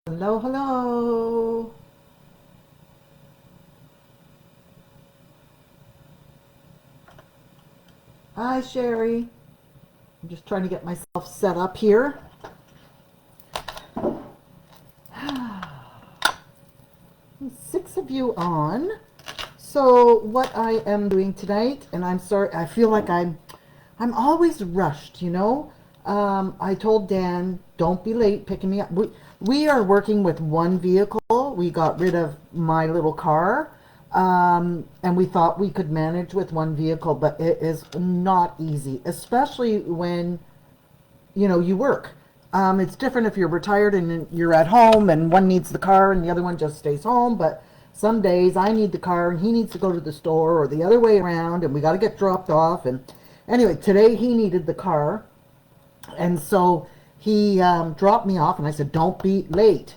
Hello, hello. Hi, Sherry. I'm just trying to get myself set up here. Six of you on. So what I am doing tonight, and I'm sorry, I feel like I'm always rushed, you know. I told Dan, don't be late picking me up. We are working with one vehicle. We got rid of my little car, and we thought we could manage with one vehicle, but it is not easy, especially when you work. It's different if you're retired and you're at home and one needs the car and the other one just stays home. But some days I need the car and he needs to go to the store, or the other way around, and we got to get dropped off. And anyway, today he needed the car, and so he dropped me off, and I said, don't be late,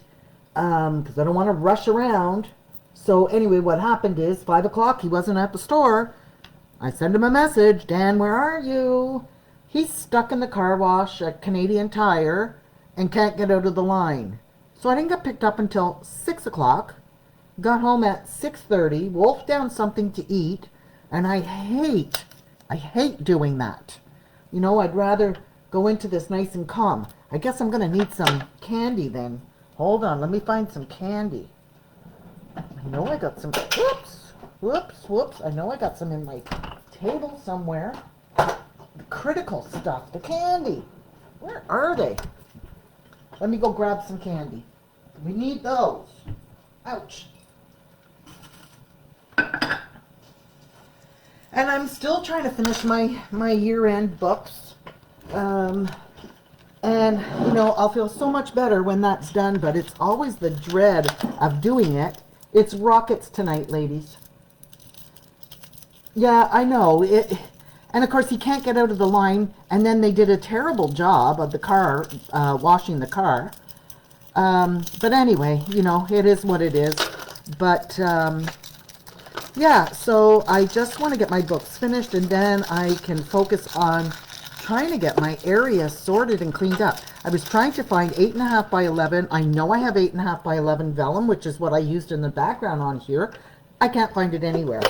because I don't want to rush around. So anyway, what happened is 5 o'clock, he wasn't at the store. I sent him a message, Dan, where are you? He's stuck in the car wash at Canadian Tire and can't get out of the line. So I didn't get picked up until 6 o'clock. Got home at 6:30, wolfed down something to eat, and I hate doing that. I'd rather go into this nice and calm. I guess I'm going to need some candy then. Hold on, let me find some candy. I know I got some, whoops. I know I got some in my table somewhere. The critical stuff, the candy. Where are they? Let me go grab some candy. We need those. Ouch. And I'm still trying to finish my year-end books. And, I'll feel so much better when that's done, but it's always the dread of doing it. It's rockets tonight, ladies. Yeah, I know. And, of course, he can't get out of the line, and then they did a terrible job of the car, washing the car. But anyway, it is what it is. But, yeah, so I just want to get my books finished, and then I can focus on trying to get my area sorted and cleaned up. I was trying to find 8.5 by 11. I know I have 8.5 by 11 vellum, which is what I used in the background on here. I can't find it anywhere.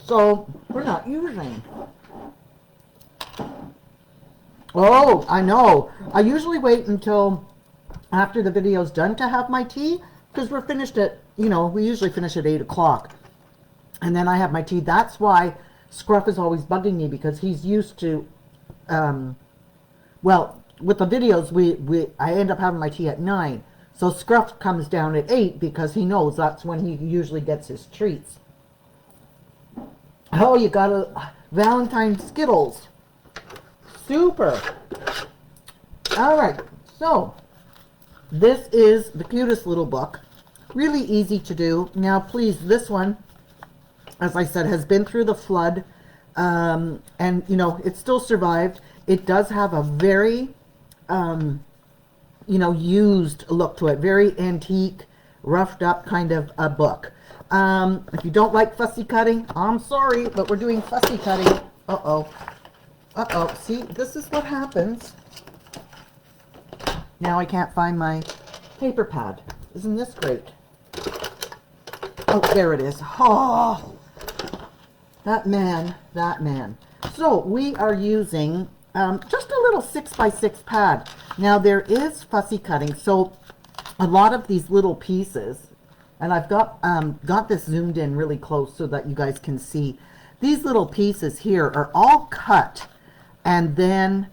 So we're not using. Oh, I know. I usually wait until after the video's done to have my tea, because we're finished at, we usually finish at 8 o'clock. And then I have my tea. That's why Scruff is always bugging me, because he's used to, well, with the videos, I end up having my tea at 9. So Scruff comes down at 8 because he knows that's when he usually gets his treats. Oh, you got a Valentine Skittles. Super. All right, so this is the cutest little book. Really easy to do. Now, please, this one, as I said, has been through the flood, and, it still survived. It does have a very, used look to it. Very antique, roughed up kind of a book. If you don't like fussy cutting, I'm sorry, but we're doing fussy cutting. Uh-oh. Uh-oh. See, this is what happens. Now I can't find my paper pad. Isn't this great? Oh, there it is. Oh, that man. So we are using just a little 6x6 pad. Now there is fussy cutting, so a lot of these little pieces, and I've got this zoomed in really close so that you guys can see. These little pieces here are all cut and then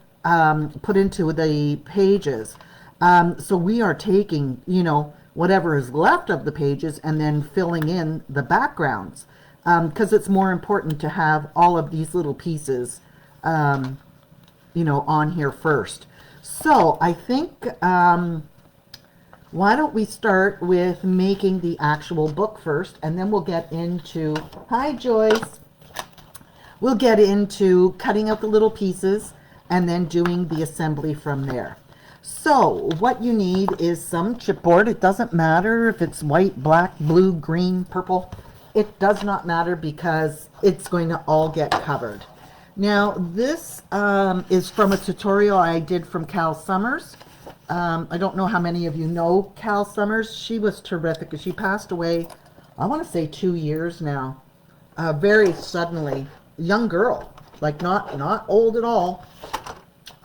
put into the pages. So we are taking, whatever is left of the pages and then filling in the backgrounds, because it's more important to have all of these little pieces, on here first. So I think, why don't we start with making the actual book first, and then we'll get into, hi Joyce, we'll get into cutting out the little pieces and then doing the assembly from there. So what you need is some chipboard. It doesn't matter if it's white, black, blue, green, purple. It does not matter, because it's going to all get covered. Now this is from a tutorial I did from Cal Summers. I don't know how many of you know Cal Summers. She was terrific. She passed away, I want to say 2 years now. Very suddenly. Young girl. Like not old at all.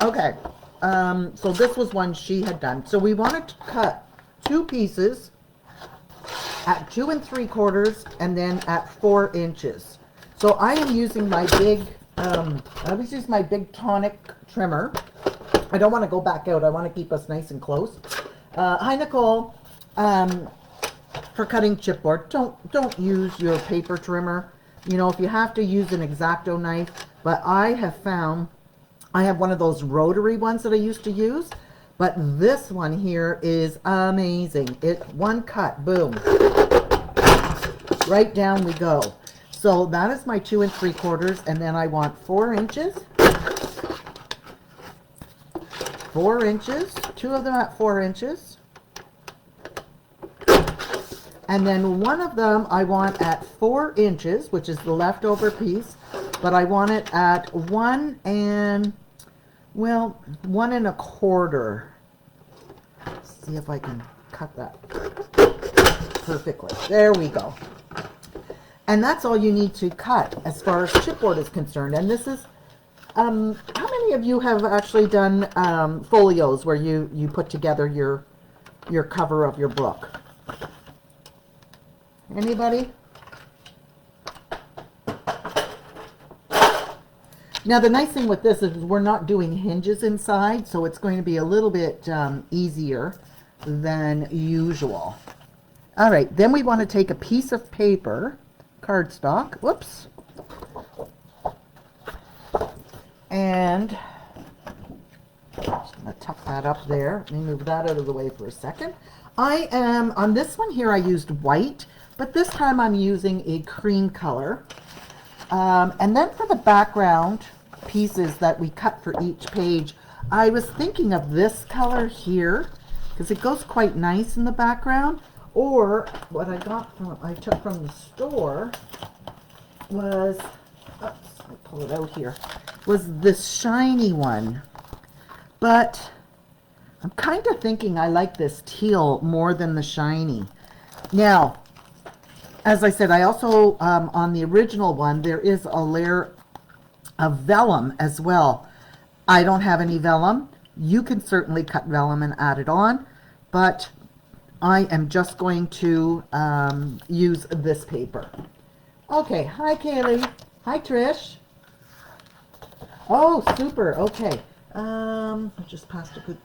Okay. So this was one she had done. So we wanted to cut 2 pieces at 2 3/4 and then at 4 inches. So I am using my big, I always use my big tonic trimmer. I don't want to go back out. I want to keep us nice and close. Hi, Nicole. For cutting chipboard, don't use your paper trimmer. You know, if you have to use an X-Acto knife, but I have found, I have one of those rotary ones that I used to use, but this one here is amazing. It one cut, boom, right down we go. So that is my 2 3/4, and then I want 4 inches. 4 inches, 2 of them at 4 inches. And then one of them I want at 4 inches, which is the leftover piece, but I want it at 1 1 1/4. Let's see if I can cut that perfectly. There we go. And that's all you need to cut as far as chipboard is concerned. And this is, how many of you have actually done folios where you put together your cover of your book? Anybody? Now the nice thing with this is we're not doing hinges inside, so it's going to be a little bit easier than usual. All right, then we want to take a piece of paper, cardstock, whoops, and just going to tuck that up there. Let me move that out of the way for a second. I am, on this one here I used white, but this time I'm using a cream color. And then for the background pieces that we cut for each page, I was thinking of this color here because it goes quite nice in the background. Or what I took from the store was, oops, let me pull it out here, was this shiny one. But I'm kind of thinking I like this teal more than the shiny. Now, as I said, I also, on the original one, there is a layer of vellum as well. I don't have any vellum. You can certainly cut vellum and add it on, but I am just going to use this paper. Okay, hi Kaylee. Hi Trish. Oh, super, okay. I just passed a good,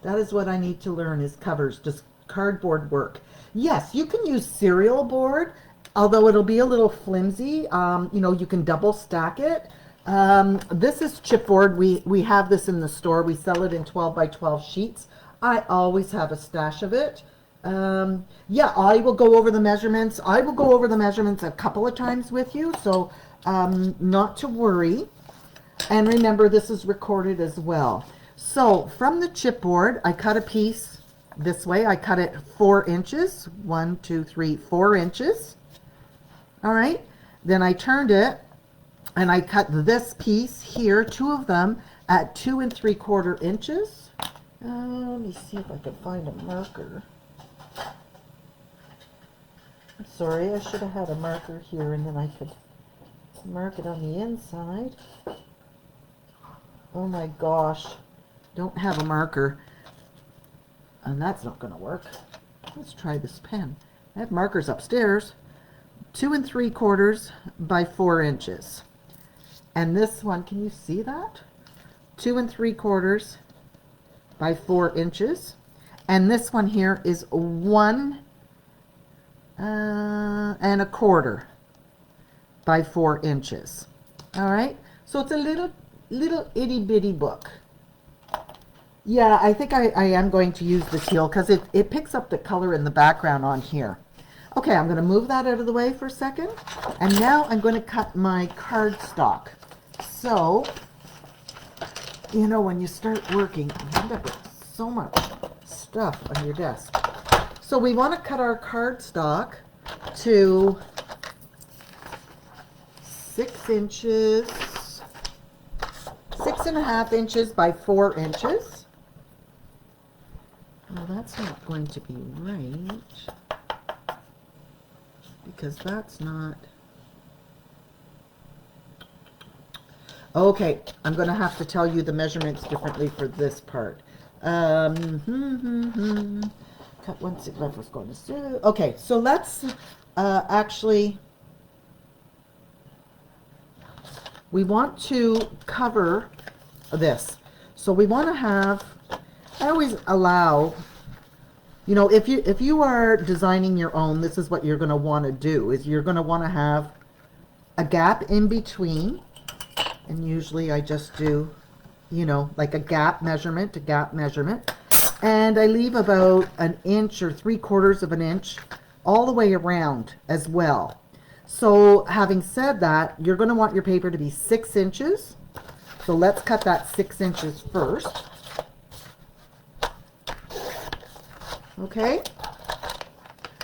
that is what I need to learn is covers. Does cardboard work? Yes, you can use cereal board, although it'll be a little flimsy. You know, you can double stack it. This is chipboard. We have this in the store. We sell it in 12 by 12 sheets. I always have a stash of it. Yeah, I will go over the measurements. I will go over the measurements a couple of times with you, so not to worry. And remember, this is recorded as well. So from the chipboard, I cut a piece this way. I cut it 4 inches. 1, 2, 3, 4 inches. All right. Then I turned it and I cut this piece here, 2 of them at 2 3/4 inches. Let me see if I can find a marker. I'm sorry, I should have had a marker here and then I could mark it on the inside. Oh my gosh, don't have a marker. And that's not going to work. Let's try this pen. I have markers upstairs. 2 3/4 by 4 inches. And this one, can you see that? 2 3/4 by 4 inches. And this one here is 1 1/4 by 4 inches. All right, so it's a little itty bitty book. Yeah, I think I am going to use the teal because it picks up the color in the background on here. Okay, I'm going to move that out of the way for a second. And now I'm going to cut my cardstock. So, you know, when you start working, you end up with so much stuff on your desk. So we want to cut our cardstock to 6 inches, 6 1/2 inches by 4 inches. Well, that's not going to be right, because that's not... Okay, I'm going to have to tell you the measurements differently for this part. Cut 1/6 was going to do. Okay, so let's actually, we want to cover this. So we want to have, I always allow, you know, if you are designing your own, this is what you're going to want to do, is you're going to want to have a gap in between. And usually I just do, you know, like a gap measurement. And I leave about 1 inch or 3/4 of an inch all the way around as well. So having said that, you're going to want your paper to be 6 inches. So let's cut that 6 inches first. Okay.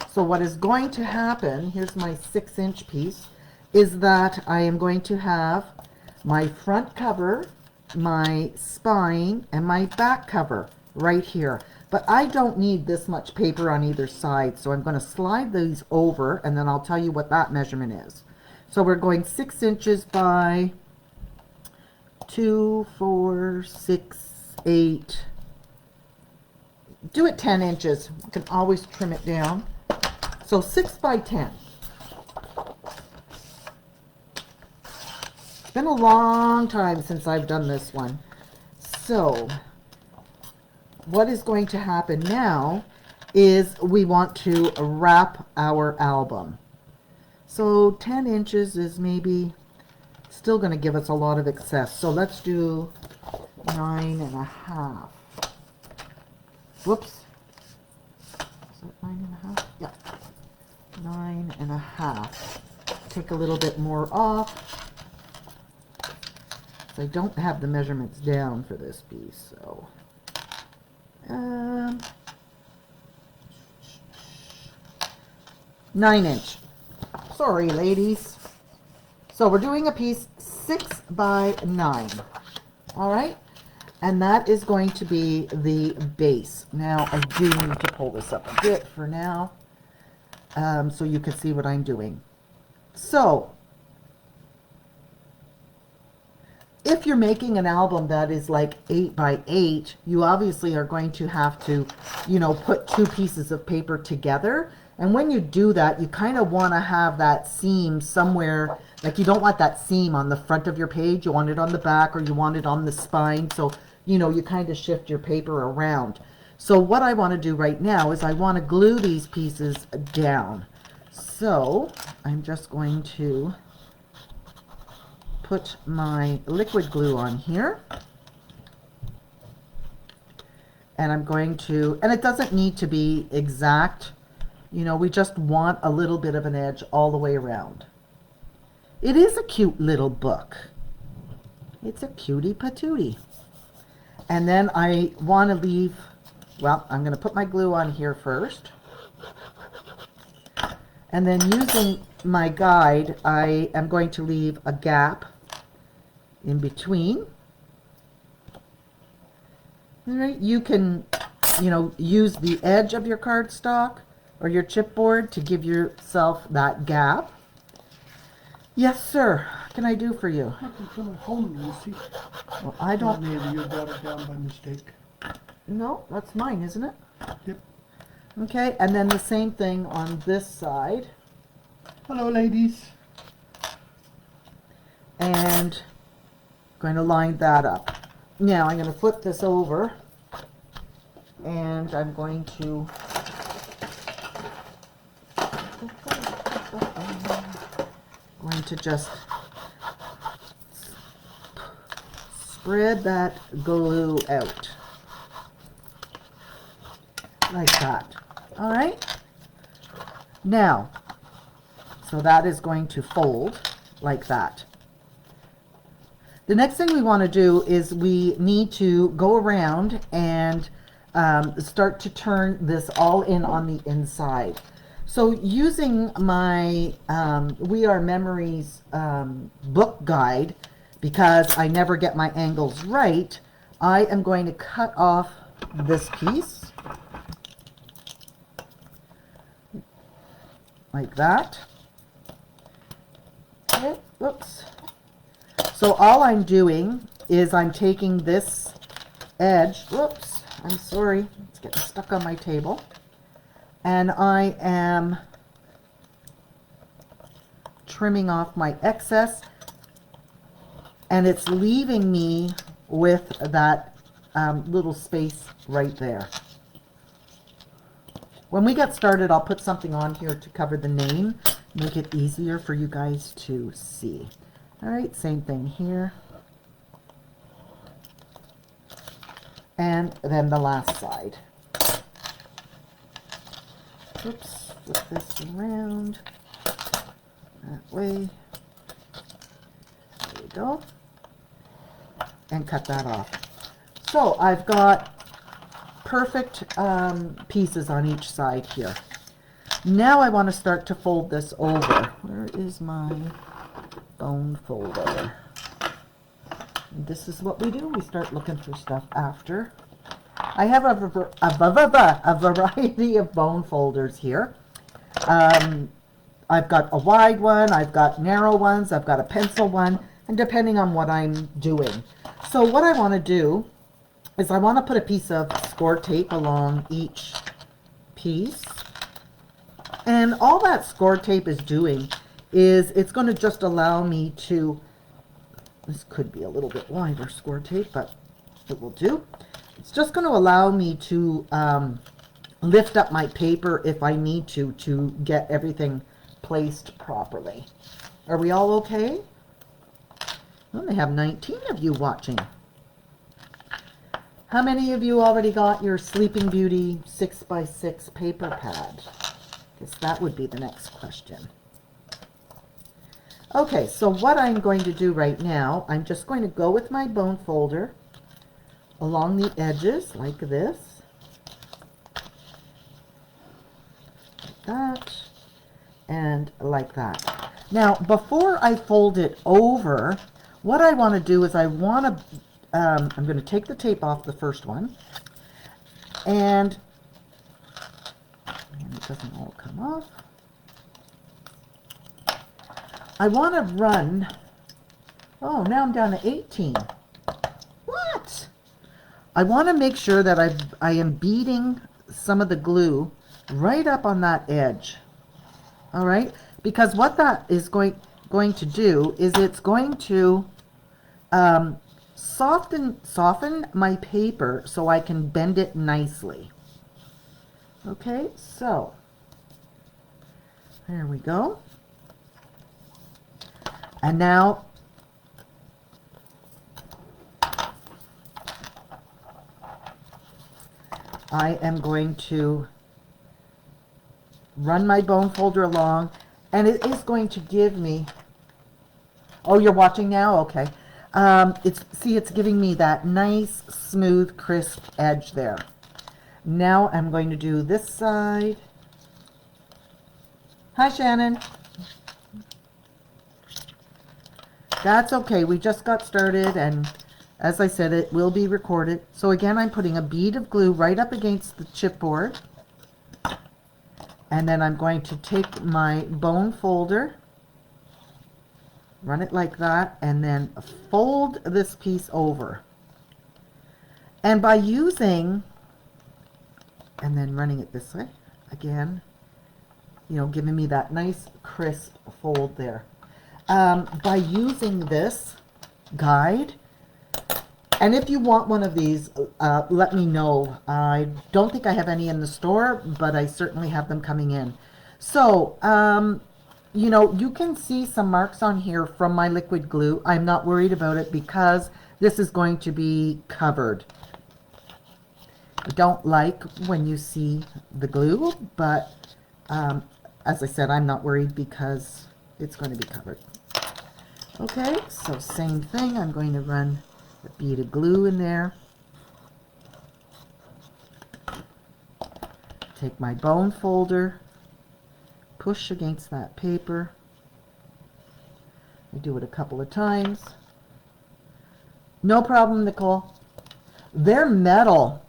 So what is going to happen, here's my 6-inch piece, is that I am going to have my front cover, my spine, and my back cover right here. But I don't need this much paper on either side, so I'm going to slide these over, and then I'll tell you what that measurement is. So we're going 6 inches by 2, 4, 6, 8. Do it 10 inches. You can always trim it down. So 6 by 10. It's been a long time since I've done this one. So what is going to happen now is we want to wrap our album. So 10 inches is maybe still going to give us a lot of excess. So let's do 9.5. Whoops. Is that 9.5? Yeah. 9.5. Take a little bit more off. I don't have the measurements down for this piece, so 9 inch. Sorry, ladies. So we're doing a piece 6 by 9. All right, and that is going to be the base. Now I do need to pull this up a bit for now, so you can see what I'm doing. So if you're making an album that is like 8 by 8, you obviously are going to have to, you know, put 2 pieces of paper together. And when you do that, you kind of want to have that seam somewhere. Like, you don't want that seam on the front of your page. You want it on the back, or you want it on the spine. So, you know, you kind of shift your paper around. So what I want to do right now is I want to glue these pieces down. So I'm just going to put my liquid glue on here, and I'm going to, and it doesn't need to be exact, you know, we just want a little bit of an edge all the way around. It is a cute little book. It's a cutie patootie. And then I want to leave, well, I'm going to put my glue on here first, and then using my guide, I am going to leave a gap in between. All right, you can, you know, use the edge of your cardstock or your chipboard to give yourself that gap. Yes, sir. What can I do for you? I can put it home, Lucy. Well, I don't. Maybe you brought it down by mistake. No, that's mine, isn't it? Yep. Okay, and then the same thing on this side. Hello, ladies. And going to line that up. Now I'm going to flip this over, and I'm going to just spread that glue out like that. All right. Now, so that is going to fold like that. The next thing we want to do is we need to go around and start to turn this all in on the inside. So using my We Are Memories book guide, because I never get my angles right, I am going to cut off this piece like that. Okay, oops. So all I'm doing is I'm taking this edge, whoops, I'm sorry, it's getting stuck on my table, and I am trimming off my excess, and it's leaving me with that little space right there. When we get started, I'll put something on here to cover the name, make it easier for you guys to see. All right, same thing here. And then the last side. Oops, flip this around. That way. There we go. And cut that off. So I've got perfect pieces on each side here. Now I want to start to fold this over. Where is my bone folder? And this is what we do. We start looking for stuff after. I have a variety of bone folders here. I've got a wide one, I've got narrow ones, I've got a pencil one, and depending on what I'm doing. So what I want to do is I want to put a piece of score tape along each piece. And all that score tape is doing is it's going to just allow me to, this could be a little bit wider score tape, but it will do. It's just going to allow me to lift up my paper if I need to get everything placed properly. Are we all okay? Well, they have 19 of you watching. How many of you already got your Sleeping Beauty 6x6 paper pad? Guess that would be the next question. Okay, so what I'm going to do right now, I'm just going to go with my bone folder along the edges like this. Like that. And like that. Now, before I fold it over, what I want to do is I want to, I'm going to take the tape off the first one, and it doesn't all come off. I want to run, oh, now I'm down to 18. What? I want to make sure that I am beating some of the glue right up on that edge. All right, because what that is going to do is it's going to soften my paper so I can bend it nicely. Okay, so there we go. And now I am going to run my bone folder along, and it is going to give me, oh, you're watching now? Okay. It's giving me that nice, smooth, crisp edge there. Now I'm going to do this side. Hi, Shannon. That's okay. We just got started, and as I said, it will be recorded. So again, I'm putting a bead of glue right up against the chipboard. And then I'm going to take my bone folder, run it like that, and then fold this piece over. And by using, and then running it this way, again, you know, giving me that nice crisp fold there. By using this guide, and if you want one of these, let me know. I don't think I have any in the store, but I certainly have them coming in. So, you know, you can see some marks on here from my liquid glue. I'm not worried about it because this is going to be covered. I don't like when you see the glue, but as I said, I'm not worried because it's going to be covered. Okay, so same thing. I'm going to run a bead of glue in there. Take my bone folder, push against that paper. I do it a couple of times. No problem, Nicole. They're metal.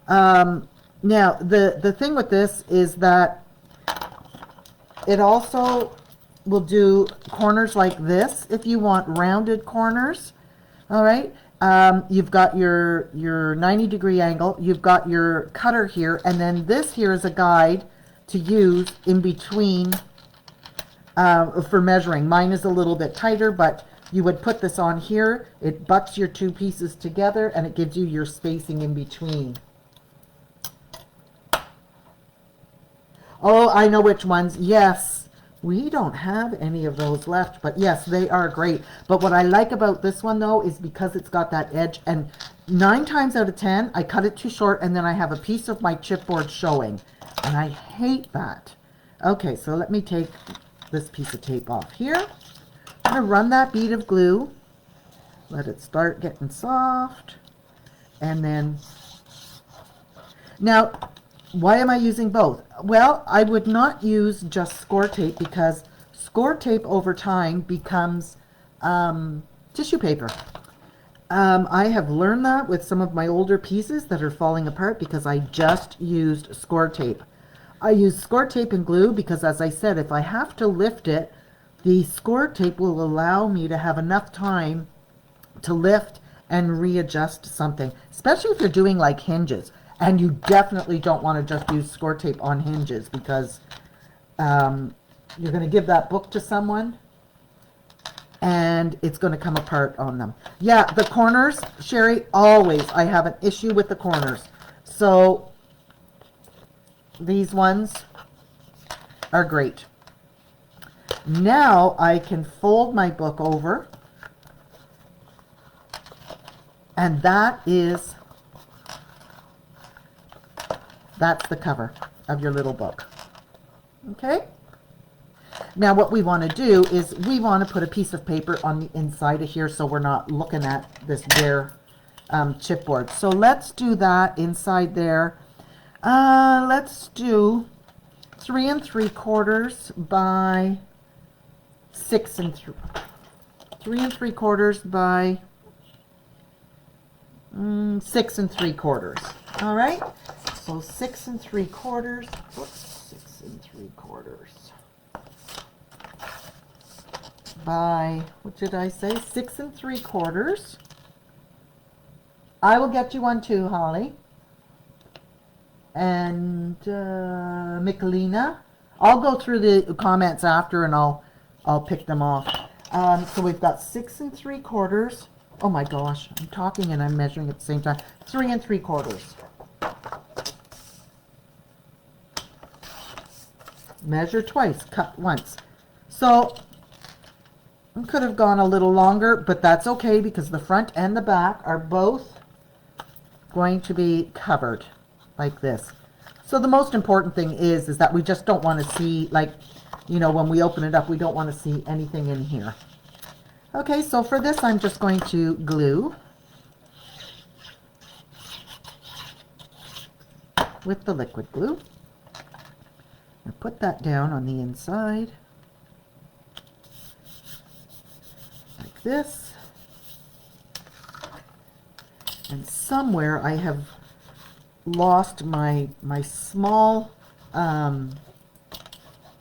Now, the thing with this is that It also will do corners like this if you want rounded corners. All right. You've got your 90-degree angle. You've got your cutter here, and then this here is a guide to use in between for measuring. Mine is a little bit tighter, but you would put this on here. It butts your two pieces together, and it gives you your spacing in between. Oh, I know which ones. Yes, we don't have any of those left, but yes, they are great. But what I like about this one, though, is because it's got that edge, and 9 times out of 10, I cut it too short, and then I have a piece of my chipboard showing, and I hate that. Okay, so let me take this piece of tape off here. I'm going to run that bead of glue, let it start getting soft, and then, now, why am I using both? Well, I would not use just score tape because score tape over time becomes tissue paper. I have learned that with some of my older pieces that are falling apart because I just used score tape. I use score tape and glue because, as I said, if I have to lift it, the score tape will allow me to have enough time to lift and readjust something, especially if you're doing like hinges. And you definitely don't want to just use score tape on hinges because you're going to give that book to someone and it's going to come apart on them. Yeah, the corners, Sherry, always I have an issue with the corners. So these ones are great. Now I can fold my book over, and that's the cover of your little book. Okay? Now what we want to do is we want to put a piece of paper on the inside of here so we're not looking at this bare chipboard. So let's do that inside there. Let's do 3 3/4 by 6 3 3/4 by 6 3/4. All right. So 6 3/4. Whoops, 6 3/4 by, what did I say? 6 3/4. I will get you one too, Holly. And Michelina. I'll go through the comments after and I'll pick them off. So we've got 6 3/4. Oh my gosh, I'm talking and I'm measuring at the same time. 3 3/4. Measure twice, cut once. So I could have gone a little longer, but that's okay because the front and the back are both going to be covered like this. So the most important thing is that we just don't want to see, like, you know, when we open it up, we don't want to see anything in here. Okay, so for this, I'm just going to glue with the liquid glue. I put that down on the inside like this. And somewhere I have lost my small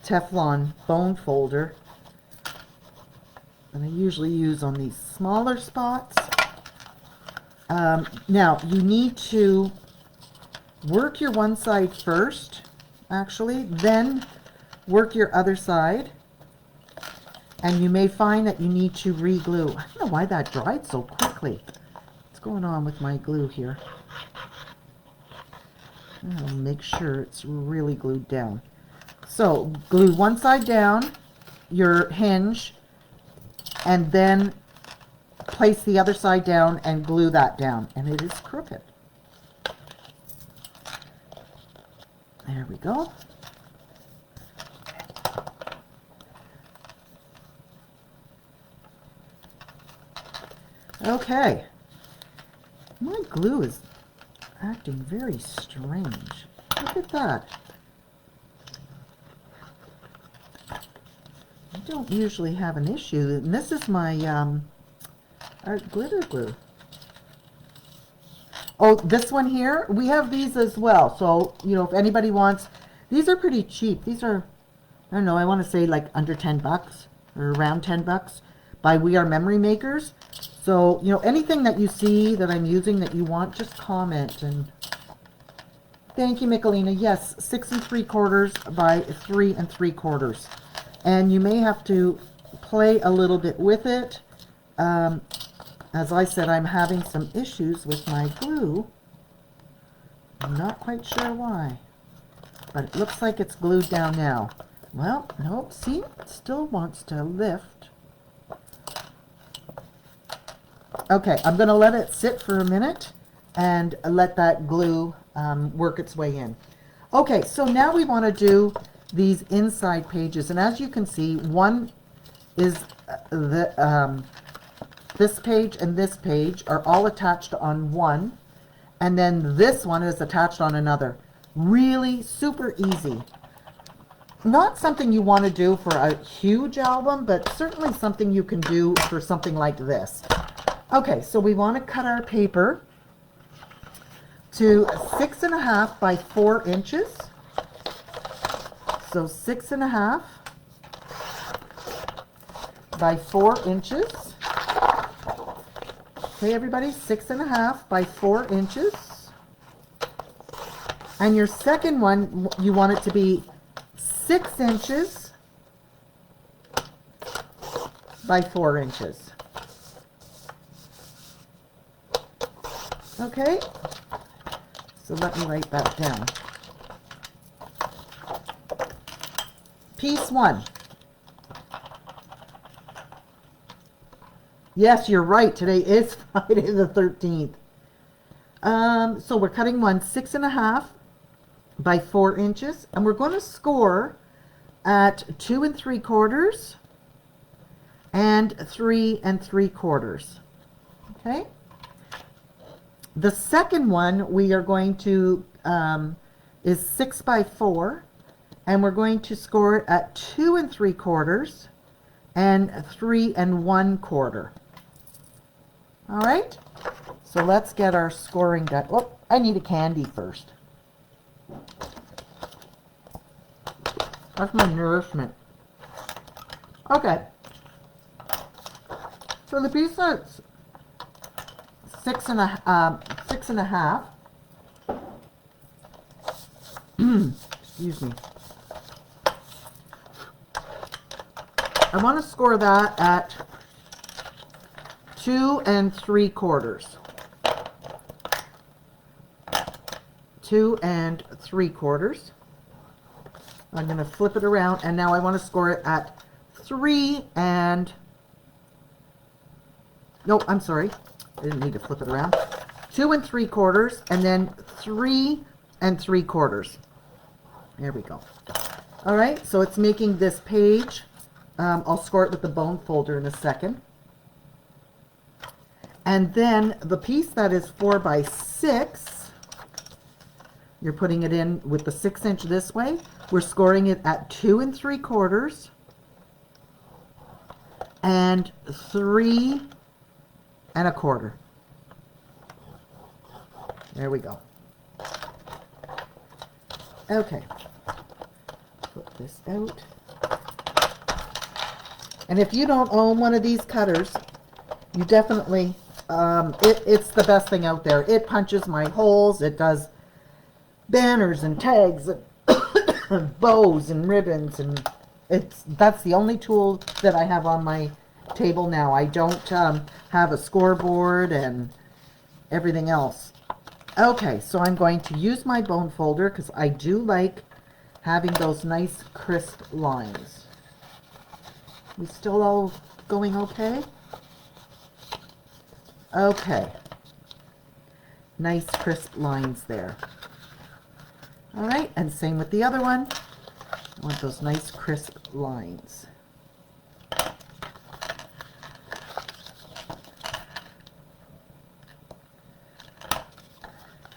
Teflon bone folder that I usually use on these smaller spots. Now you need to work your one side first, actually, then work your other side, and you may find that you need to re-glue. I don't know why that dried so quickly. What's going on with my glue here? I'll make sure it's really glued down. So glue one side down, your hinge, and then place the other side down and glue that down. And it is crooked. There we go. Okay. My glue is acting very strange. Look at that. I don't usually have an issue. And this is my art glitter glue. Oh, this one here, we have these as well. So, you know, if anybody wants, these are pretty cheap. These are I don't know, I want to say like under 10 bucks or around 10 bucks by We Are Memory Makers. So, you know, anything that you see that I'm using that you want, just comment. And thank you, Michelina. Yes, 6 3/4 by 3 3/4. And you may have to play a little bit with it. As I said, I'm having some issues with my glue. I'm not quite sure why, but it looks like it's glued down now. Well, nope, see, it still wants to lift. Okay, I'm going to let it sit for a minute and let that glue work its way in. Okay, so now we want to do these inside pages, and as you can see, one is this page and this page are all attached on one, and then this one is attached on another. Really super easy. Not something you want to do for a huge album, but certainly something you can do for something like this. Okay, so we want to cut our paper to 6.5 by 4 inches. So 6.5 by 4 inches. Okay, everybody, 6.5 by 4 inches. And your second one, you want it to be 6 inches by 4 inches. Okay, so let me write that down. Piece 1. Yes, you're right. Today is Friday the 13th. So we're cutting one 6.5 by 4 inches, and we're going to score at 2 3/4 and 3 3/4. Okay. The second one we are going to is 6 by 4, and we're going to score it at 2 3/4 and 3 1/4. All right, so let's get our scoring done. Oh, I need a candy first. That's my nourishment. Okay, so the piece that's 6.5. Excuse me. I want to score that at 2 3/4. 2 3/4. I'm going to flip it around, and now I want to score it at 3 and... No, I'm sorry. I didn't need to flip it around. 2 3/4, and then 3 3/4. There we go. All right, so it's making this page. I'll score it with the bone folder in a second. And then the piece that is 4 by 6, you're putting it in with the 6 inch this way. We're scoring it at 2 3/4 and 3 1/4. There we go. Okay. Put this out. And if you don't own one of these cutters, you definitely, it's the best thing out there. It punches my holes. It does banners and tags and bows and ribbons, and that's the only tool that I have on my table now. I don't have a scoreboard and everything else. Okay, so I'm going to use my bone folder because I do like having those nice crisp lines. We still all going okay? Okay. Nice crisp lines there. All right, and same with the other one. I want those nice crisp lines.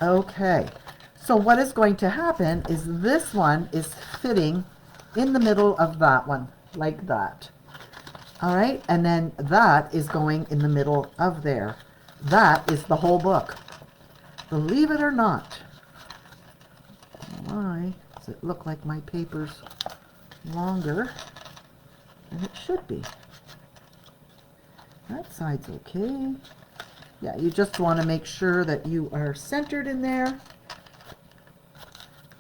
Okay, so what is going to happen is this one is fitting in the middle of that one, like that. All right, and then that is going in the middle of there. That is the whole book. Believe it or not. Why does it look like my paper's longer than it should be. That side's okay. Yeah, you just want to make sure that you are centered in there.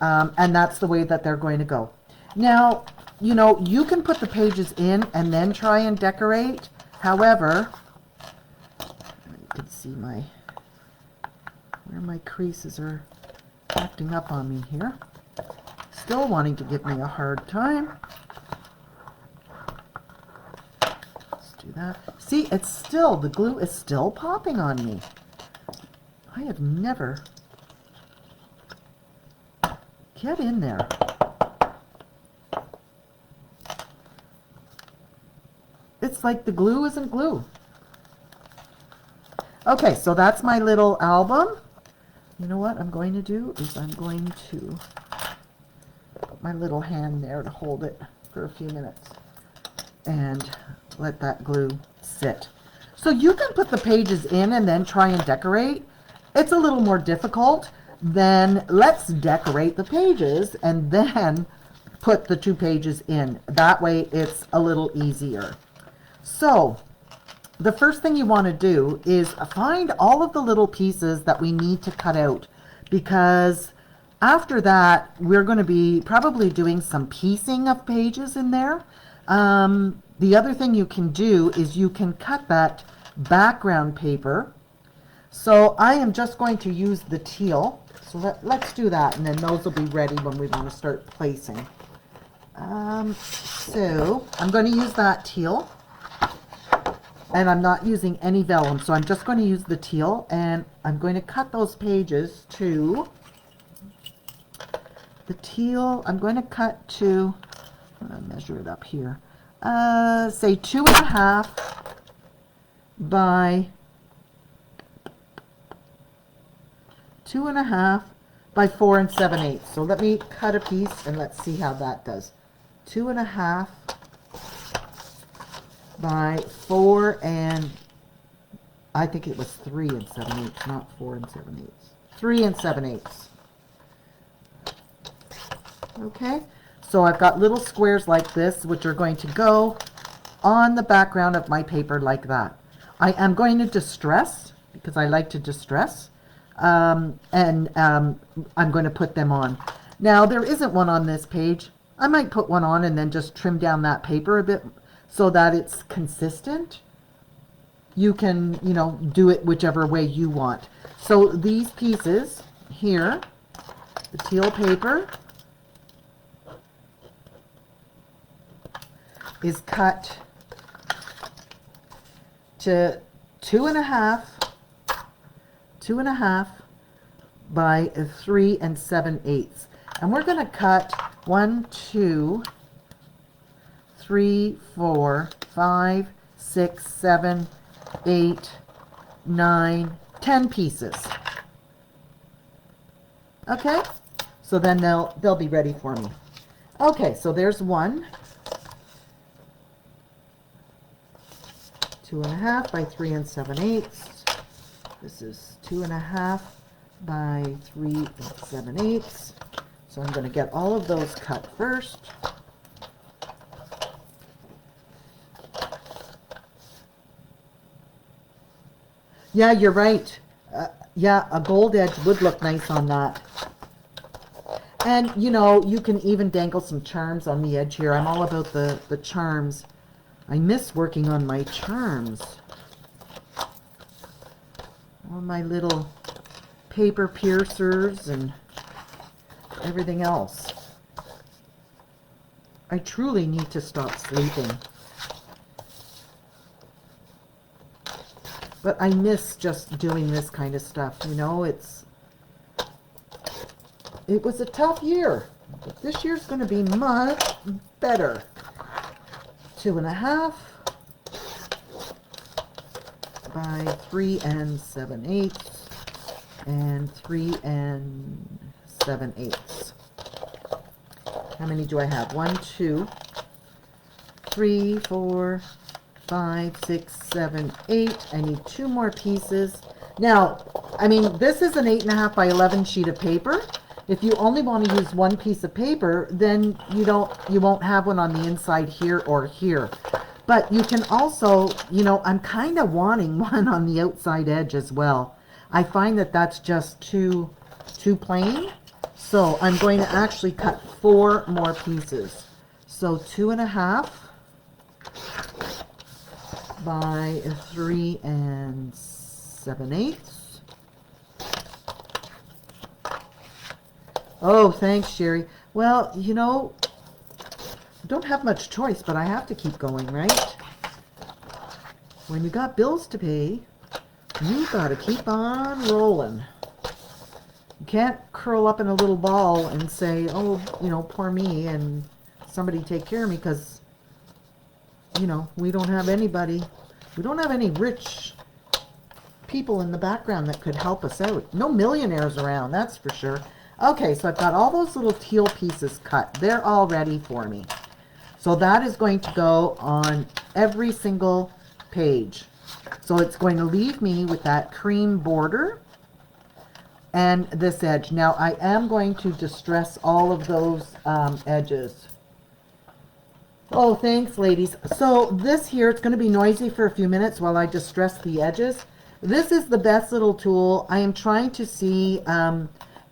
And that's the way that they're going to go. Now, you know, you can put the pages in and then try and decorate. However, you can see where my creases are acting up on me here. Still wanting to give me a hard time. Let's do that. See, it's still, the glue is still popping on me. I have never... Get in there. It's like the glue isn't glue. Okay, so that's my little album. You know what I'm going to do is I'm going to put my little hand there to hold it for a few minutes and let that glue sit. So you can put the pages in and then try and decorate. It's a little more difficult. Then let's decorate the pages and then put the 2 pages in. That way it's a little easier. So the first thing you want to do is find all of the little pieces that we need to cut out, because after that we're going to be probably doing some piecing of pages in there. The other thing you can do is you can cut that background paper. So I am just going to use the teal. So let's do that, and then those will be ready when we want to start placing. So I'm going to use that teal, and I'm not using any vellum, so I'm just going to use the teal, and I'm going to cut those pages to the teal. I'm going to cut to, I'm going to measure it up here, say 2.5 by 2.5 by 4 7/8. So let me cut a piece and let's see how that does. 2.5 by 4 and I think it was 3 7/8, not 4 7/8. 3 7/8. Okay, so I've got little squares like this, which are going to go on the background of my paper like that. I am going to distress because I like to distress. I'm going to put them on. Now, there isn't one on this page. I might put one on and then just trim down that paper a bit so that it's consistent. You can, you know, do it whichever way you want. So these pieces here, the teal paper, is cut to 2.5 by 3 7/8. And we're going to cut 1, 2, 3, 4, 5, 6, 7, 8, 9, 10 pieces. Okay? So then they'll be ready for me. Okay, so there's one. 2.5 by 3 7/8. This is 2.5 by 3 7/8. So I'm going to get all of those cut first. Yeah, you're right. Yeah, a gold edge would look nice on that. And, you know, you can even dangle some charms on the edge here. I'm all about the charms. I miss working on my charms. All my little paper piercers and everything else. I truly need to stop sleeping. But I miss just doing this kind of stuff, you know. It was a tough year, but this year's going to be much better. 2.5 by 3 7/8 and 3 7/8. How many do I have? 1, 2, 3, 4, 5, 6, 7, 8. I need 2 more pieces. Now, I mean, this is an 8.5 by 11 sheet of paper. If you only want to use one piece of paper, then you won't have one on the inside here or here. But you can also, I'm kind of wanting one on the outside edge as well. I find that that's just too plain. So I'm going to actually cut 4 more pieces. So 2.5 by 3 7/8. Oh, thanks, Sherry. Well, I don't have much choice, but I have to keep going, right? When you got bills to pay, you got to keep on rolling. You can't curl up in a little ball and say, oh, poor me, and somebody take care of me, because, we don't have anybody. We don't have any rich people in the background that could help us out. No millionaires around, that's for sure. Okay, so I've got all those little teal pieces cut. They're all ready for me. So that is going to go on every single page. So it's going to leave me with that cream border and this edge. Now I am going to distress all of those edges. Oh, thanks, ladies. So this here, it's going to be noisy for a few minutes while I distress the edges. This is the best little tool. I am trying to see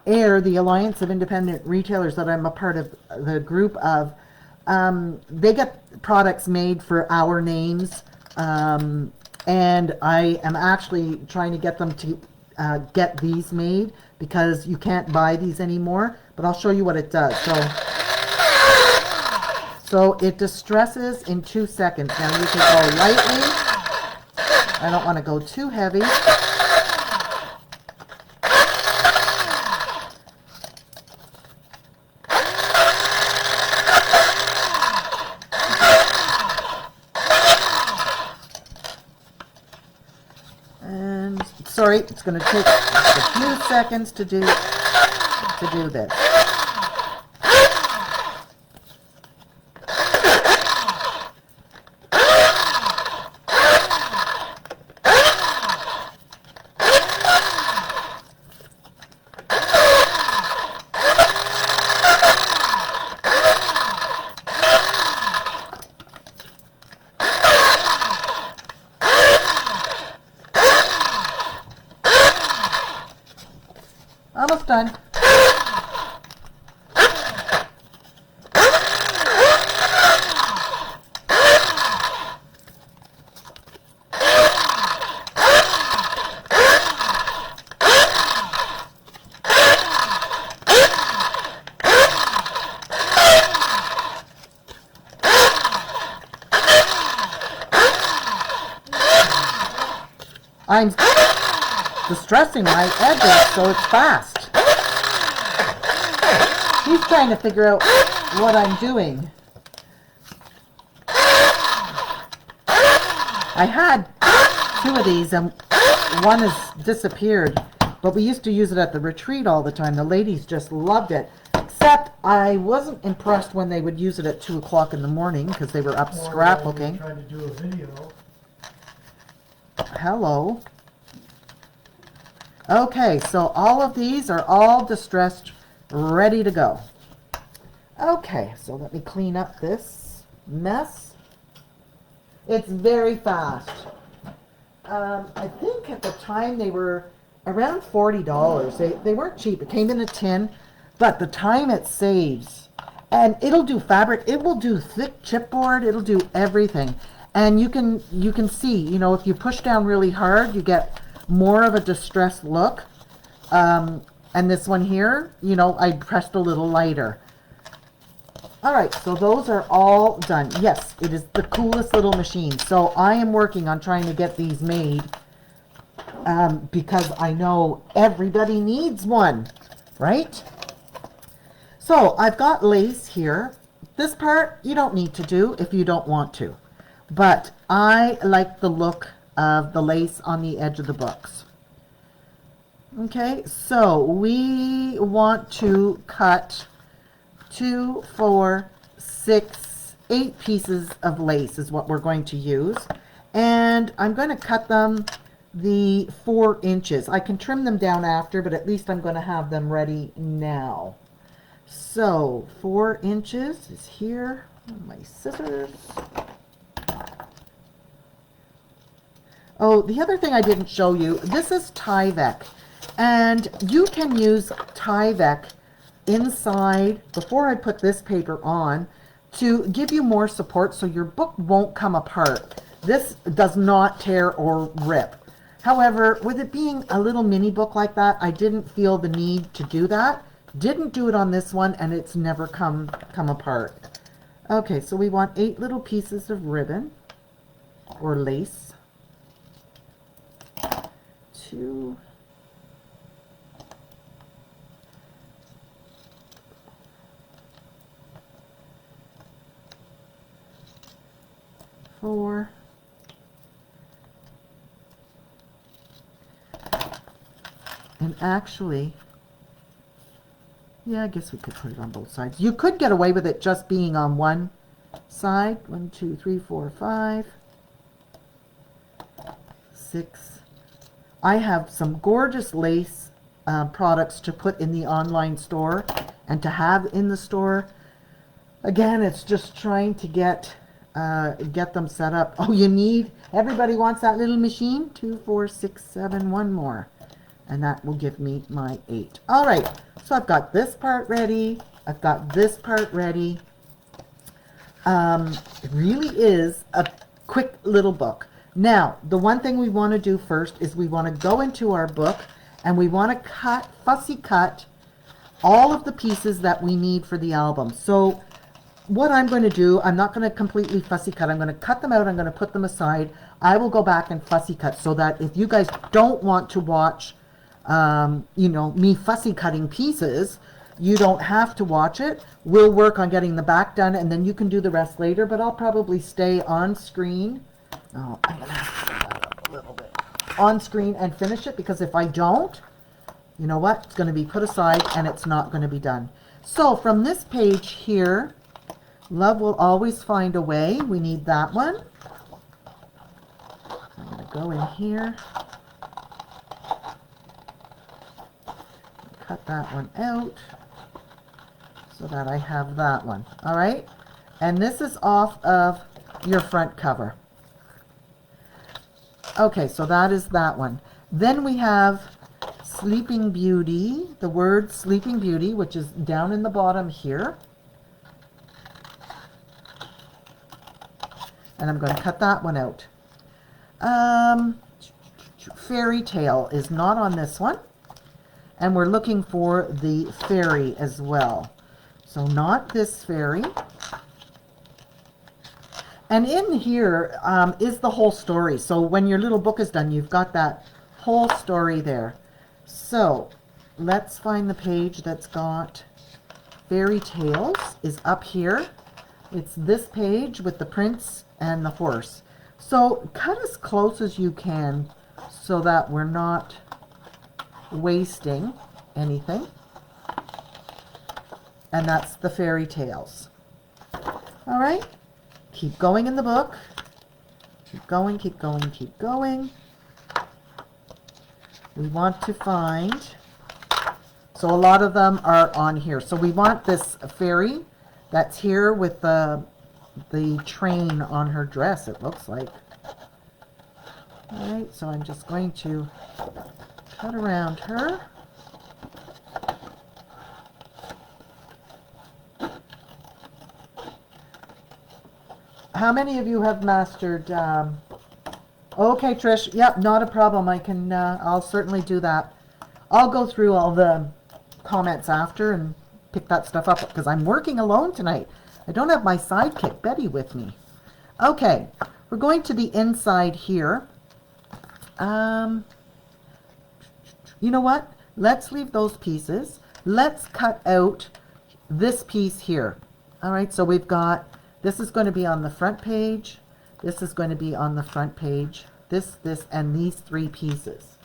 AIR, the Alliance of Independent Retailers that I'm a part of the group of. They get products made for our names, and I am actually trying to get them to get these made, because you can't buy these anymore. But I'll show you what it does. So it distresses in 2 seconds. Now you can go lightly. I don't want to go too heavy. Sorry, it's going to take a few seconds to do this. Almost done. I'm distressing my edges so it's fast. He's trying to figure out what I'm doing. I had 2 of these and one has disappeared, but we used to use it at the retreat all the time. The ladies just loved it, except I wasn't impressed when they would use it at 2 o'clock in the morning because they were up scrapbooking. Trying to do a video. Hello. Okay, so all of these are all distressed, ready to go. Okay, so let me clean up this mess. It's very fast. I think at the time they were around $40. They weren't cheap. It came in a tin, but the time it saves, and it'll do fabric, it will do thick chipboard, it'll do everything. And you can see, if you push down really hard, you get more of a distressed look. And this one here, I pressed a little lighter. All right, so those are all done. Yes, it is the coolest little machine. So I am working on trying to get these made because I know everybody needs one, right? So I've got lace here. This part you don't need to do if you don't want to. But I like the look of the lace on the edge of the books. Okay, so we want to cut 2, 4, 6, 8 pieces of lace is what we're going to use. And I'm going to cut them the 4 inches. I can trim them down after, but at least I'm going to have them ready now. So 4 inches is here. My scissors. Oh, the other thing I didn't show you, this is Tyvek. And you can use Tyvek inside, before I put this paper on, to give you more support so your book won't come apart. This does not tear or rip. However, with it being a little mini book like that, I didn't feel the need to do that. Didn't do it on this one, and it's never come apart. Okay, so we want 8 little pieces of ribbon or lace. 2, 4, and actually, yeah, I guess we could put it on both sides. You could get away with it just being on one side. 1, 2, 3, 4, 5, 6. I have some gorgeous lace products to put in the online store and to have in the store. Again, it's just trying to get them set up. Oh, everybody wants that little machine. 2, 4, 6, 7, one more. And that will give me my 8. All right, so I've got this part ready. I've got this part ready. It really is a quick little book. Now, the one thing we want to do first is we want to go into our book and we want to fussy cut all of the pieces that we need for the album. So what I'm going to do, I'm not going to completely fussy cut. I'm going to cut them out. I'm going to put them aside. I will go back and fussy cut so that if you guys don't want to watch, me fussy cutting pieces, you don't have to watch it. We'll work on getting the back done and then you can do the rest later, but I'll probably stay on screen. Oh, I'm going to have to do that up a little bit. On screen and finish it, because if I don't, you know what? It's going to be put aside and it's not going to be done. So from this page here, Love Will Always Find a Way. We need that one. I'm going to go in here. Cut that one out so that I have that one. All right. And this is off of your front cover. Okay, so that is that one. Then we have Sleeping Beauty, the word Sleeping Beauty, which is down in the bottom here. And I'm going to cut that one out. Fairy Tale is not on this one. And we're looking for the fairy as well. So not this fairy. And in here is the whole story. So when your little book is done, you've got that whole story there. So let's find the page that's got Fairy Tales is up here. It's this page with the prince and the horse. So cut as close as you can so that we're not wasting anything. And that's the Fairy Tales. All right. Keep going in the book. Keep going, keep going, keep going. We want to find, so a lot of them are on here. So we want this fairy that's here with the train on her dress, it looks like. All right, so I'm just going to cut around her. How many of you have mastered, okay, Trish, yep, not a problem. I can, I'll certainly do that. I'll go through all the comments after and pick that stuff up because I'm working alone tonight. I don't have my sidekick, Betty, with me. Okay, we're going to the inside here. You know what? Let's leave those pieces. Let's cut out this piece here. All right, so we've got, this is going to be on the front page. This is going to be on the front page. This, and these 3 pieces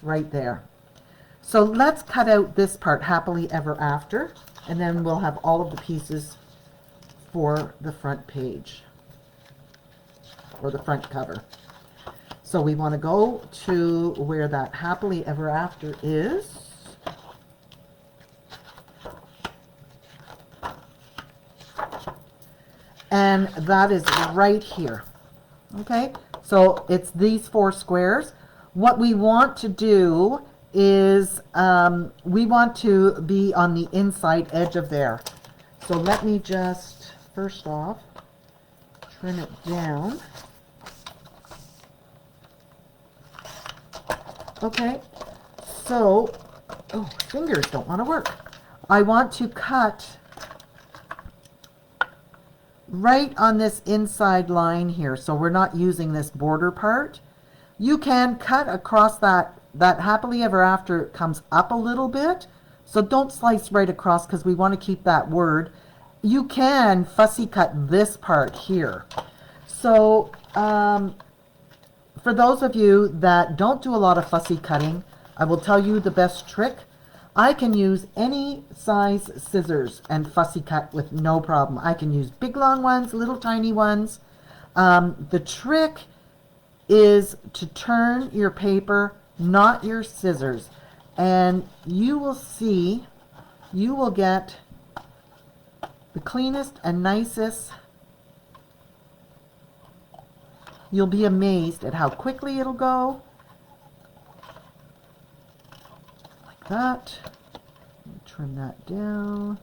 right there. So let's cut out this part, Happily Ever After, and then we'll have all of the pieces for the front page or the front cover. So we want to go to where that happily ever after is. And that is right here. Okay, so it's these 4 squares. What we want to do is we want to be on the inside edge of there. So let me just, first off, trim it down. Okay, so, oh, fingers don't want to work. I want to cut right on this inside line here, so we're not using this border part. You can cut across that happily ever after comes up a little bit, so don't slice right across because we want to keep that word. You can fussy cut this part here. So for those of you that don't do a lot of fussy cutting, I will tell you the best trick. I can use any size scissors and fussy cut with no problem. I can use big long ones, little tiny ones. The trick is to turn your paper, not your scissors. And you will see, you will get the cleanest and nicest. You'll be amazed at how quickly it'll go. Like that. Trim that down.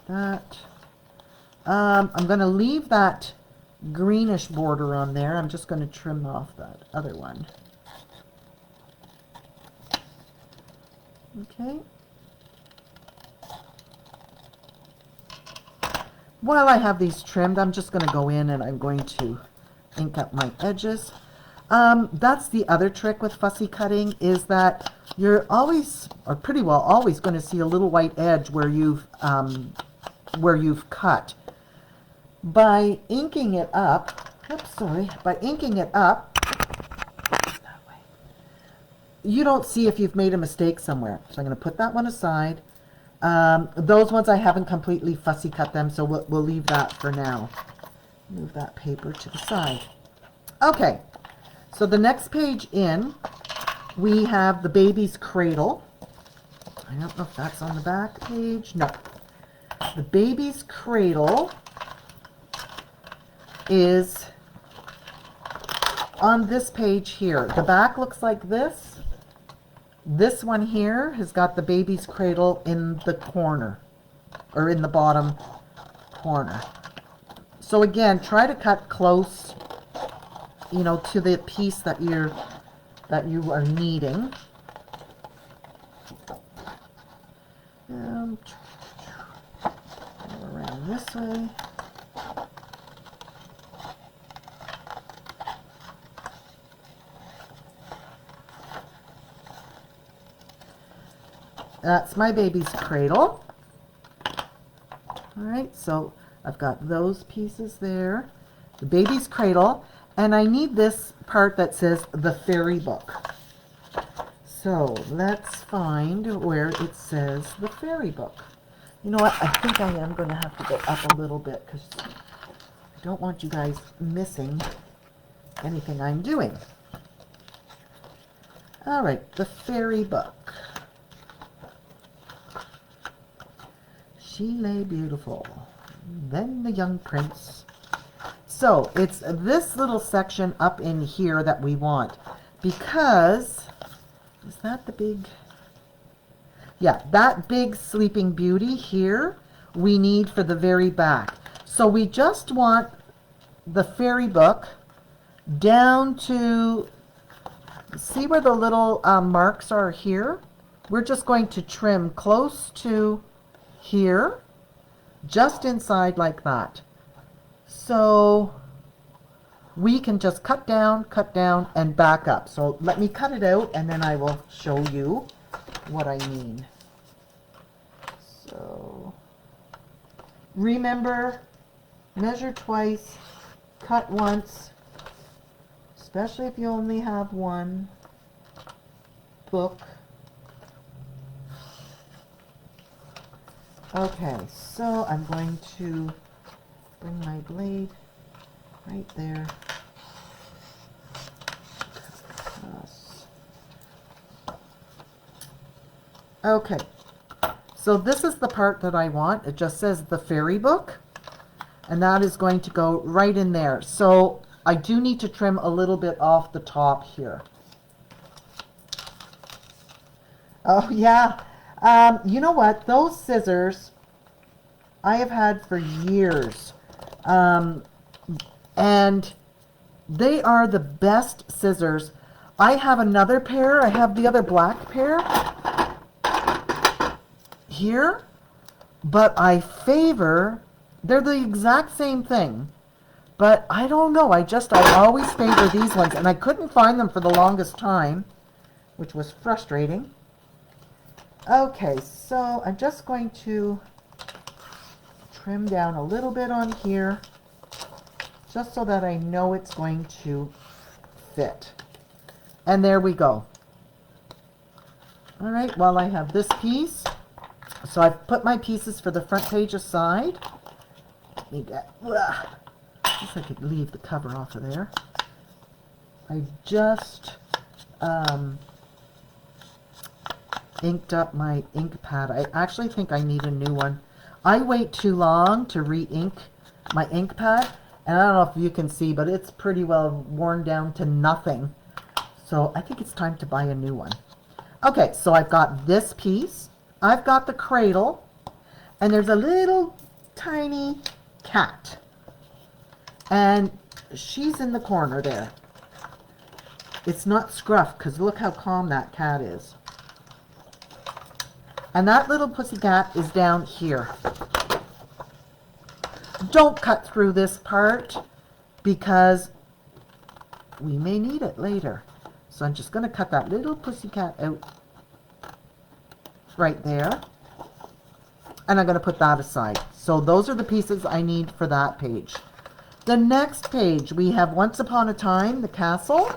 That. I'm going to leave that greenish border on there. I'm just going to trim off that other one. Okay. While I have these trimmed, I'm just going to go in and I'm going to ink up my edges. That's the other trick with fussy cutting, is that you're always, or pretty well always, going to see a little white edge where you've cut. By inking it up, by inking it up, that way, you don't see if you've made a mistake somewhere. So I'm going to put that one aside. Those ones I haven't completely fussy cut them, so we'll leave that for now. Move that paper to the side. Okay, so the next page in, we have the baby's cradle. I don't know if that's on the back page. No. The baby's cradle is on this page here. The back looks like this. This one here has got the baby's cradle in the corner, or in the bottom corner. So again, try to cut close, you know, to the piece that you are needing. Go around this way. That's my baby's cradle. All right, so I've got those pieces there. The baby's cradle, and I need this part that says the fairy book. So let's find where it says the fairy book. You know what? I think I am going to have to go up a little bit because I don't want you guys missing anything I'm doing. All right, the fairy book. She lay beautiful, then the young prince. So it's this little section up in here that we want, because, is that the big, yeah, that big Sleeping Beauty here we need for the very back. So we just want the fairy book down to, see where the little marks are here? We're just going to trim close to here, just inside like that. So we can just cut down, and back up. So let me cut it out, and then I will show you what I mean. So remember, measure twice, cut once, especially if you only have one book. Okay, so I'm going to bring my blade right there. Across. Okay, so this is the part that I want. It just says the fairy book, and that is going to go right in there. So I do need to trim a little bit off the top here. Oh yeah, you know what? Those scissors I have had for years, and they are the best scissors. I have another pair. I have the other black pair here, but I favor, they're the exact same thing, but I don't know, I always favor these ones, and I couldn't find them for the longest time, which was frustrating. Okay, so I'm just going to trim down a little bit on here, just so that I know it's going to fit. And there we go. All right, well, I have this piece. So I've put my pieces for the front page aside. I guess I could leave the cover off of there. I just inked up my ink pad. I actually think I need a new one. I wait too long to re-ink my ink pad, and I don't know if you can see, but it's pretty well worn down to nothing. So I think it's time to buy a new one. Okay, so I've got this piece. I've got the cradle, and there's a little tiny cat, and she's in the corner there. It's not Scruff, because look how calm that cat is. And that little pussycat is down here. Don't cut through this part, because we may need it later. So I'm just going to cut that little pussycat out right there. And I'm going to put that aside. So those are the pieces I need for that page. The next page, we have Once Upon a Time, the Castle,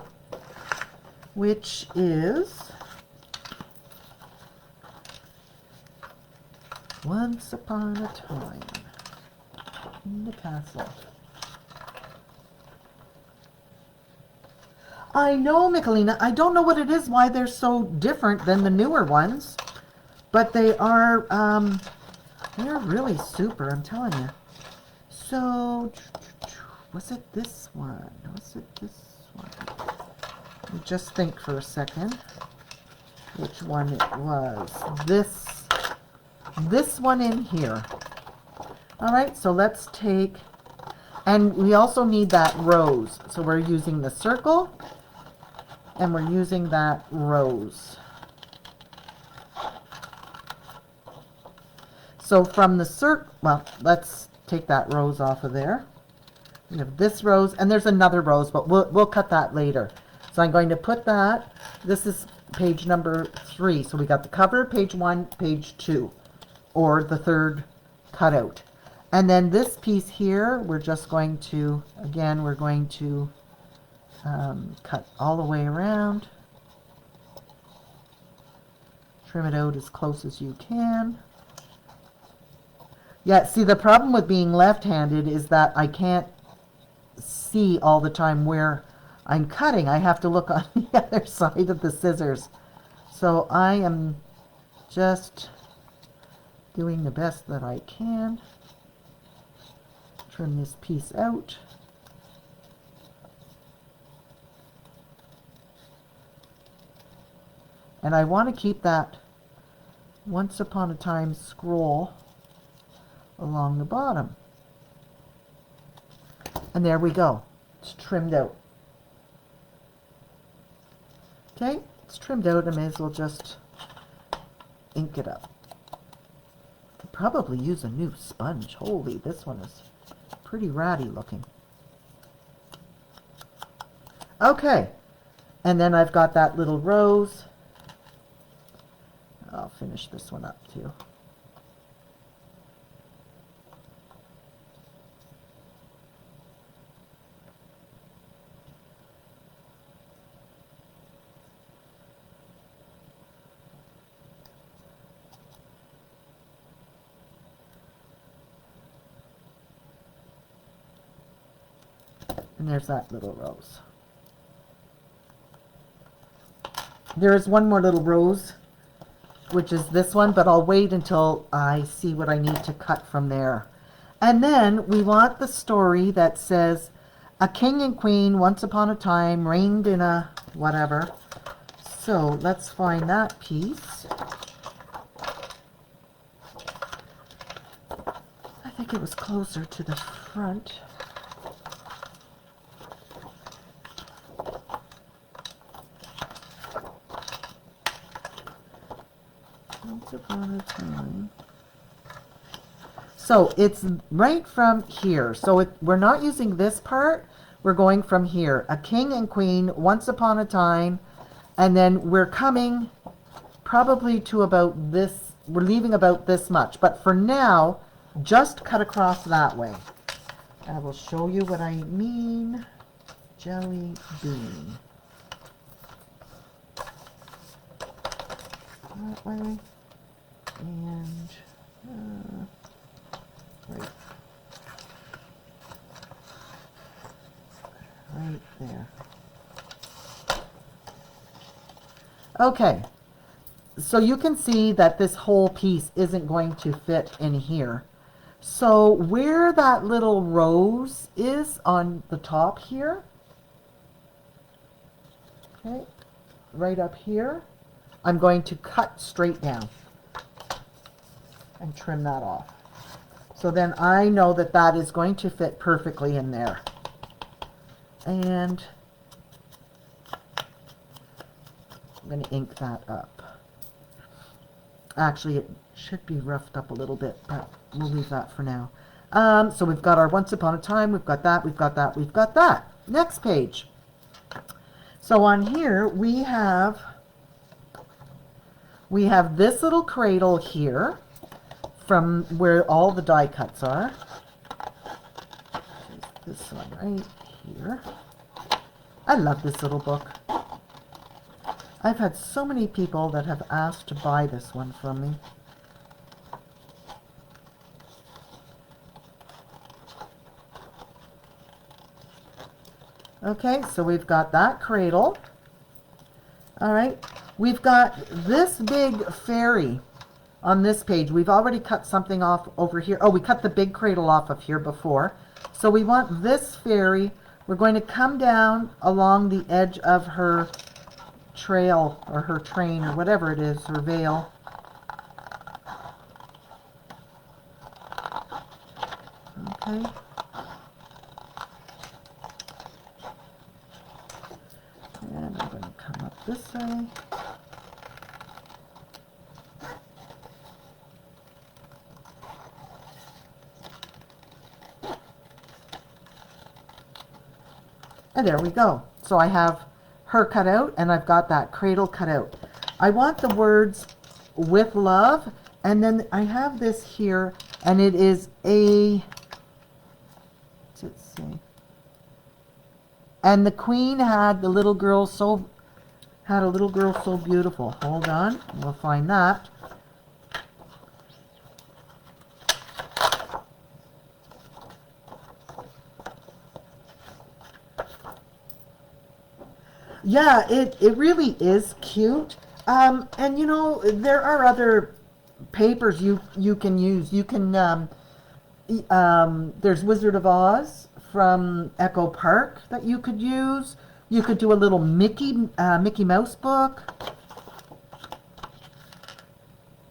which is Once Upon a Time in the Castle. I know, Michelina. I don't know what it is, why they're so different than the newer ones. But they are, they're really super, I'm telling you. So, was it this one? Was it this one? Let me just think for a second which one it was. This one in here. All right, so let's take, and we also need that rose. So we're using the circle, and we're using that rose. So from the circle, well, let's take that rose off of there. We have this rose, and there's another rose, but we'll cut that later. So I'm going to put that, this is page number 3. So we got the cover, page 1, page 2, or the third cutout. And then this piece here, we're just going to, again, we're going to cut all the way around. Trim it out as close as you can. Yeah, see, the problem with being left-handed is that I can't see all the time where I'm cutting. I have to look on the other side of the scissors. So I am just doing the best that I can. Trim this piece out. And I want to keep that Once Upon a Time scroll along the bottom. And there we go. It's trimmed out. Okay, it's trimmed out. I may as well just ink it up. Could probably use a new sponge. Holy, this one is pretty ratty looking. Okay, and then I've got that little rose. I'll finish this one up too. And there's that little rose. There is one more little rose, which is this one, but I'll wait until I see what I need to cut from there. And then we want the story that says, a king and queen once upon a time reigned in a whatever. So let's find that piece. I think it was closer to the front. Once upon a time. So it's right from here. So we're not using this part. We're going from here. A king and queen once upon a time. And then we're coming probably to about this. We're leaving about this much. But for now, just cut across that way. I will show you what I mean. Jelly bean. That way. And right there. Okay, so you can see that this whole piece isn't going to fit in here. So where that little rose is on the top here, okay, right up here, I'm going to cut straight down and trim that off. So then I know that that is going to fit perfectly in there. And I'm going to ink that up. Actually, it should be roughed up a little bit, but we'll leave that for now. So we've got our once upon a time, we've got that, we've got that, we've got that. Next page. So on here we have this little cradle here from where all the die cuts are. There's this one right here. I love this little book. I've had so many people that have asked to buy this one from me. Okay, so we've got that cradle. All right, we've got this big fairy on this page. We've already cut something off over here. Oh, we cut the big cradle off of here before. So we want this fairy. We're going to come down along the edge of her trail or her train or whatever it is, her veil. Okay. And I'm going to come up this way. And there we go. So I have her cut out and I've got that cradle cut out. I want the words with love, and then I have this here, and it is a, what's it say? And the queen had a little girl so beautiful. Hold on, we'll find that. Yeah, it really is cute. And you know, there are other papers you can use. You can there's Wizard of Oz from Echo Park that you could use. You could do a little Mickey Mouse book.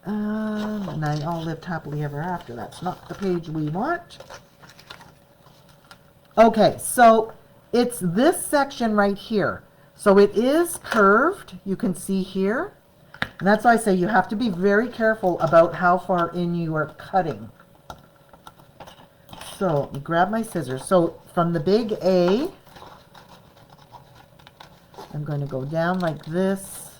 And they all lived happily ever after. That's not the page we want. Okay, so it's this section right here. So it is curved, you can see here. And that's why I say you have to be very careful about how far in you are cutting. So let me grab my scissors. So from the big A, I'm going to go down like this,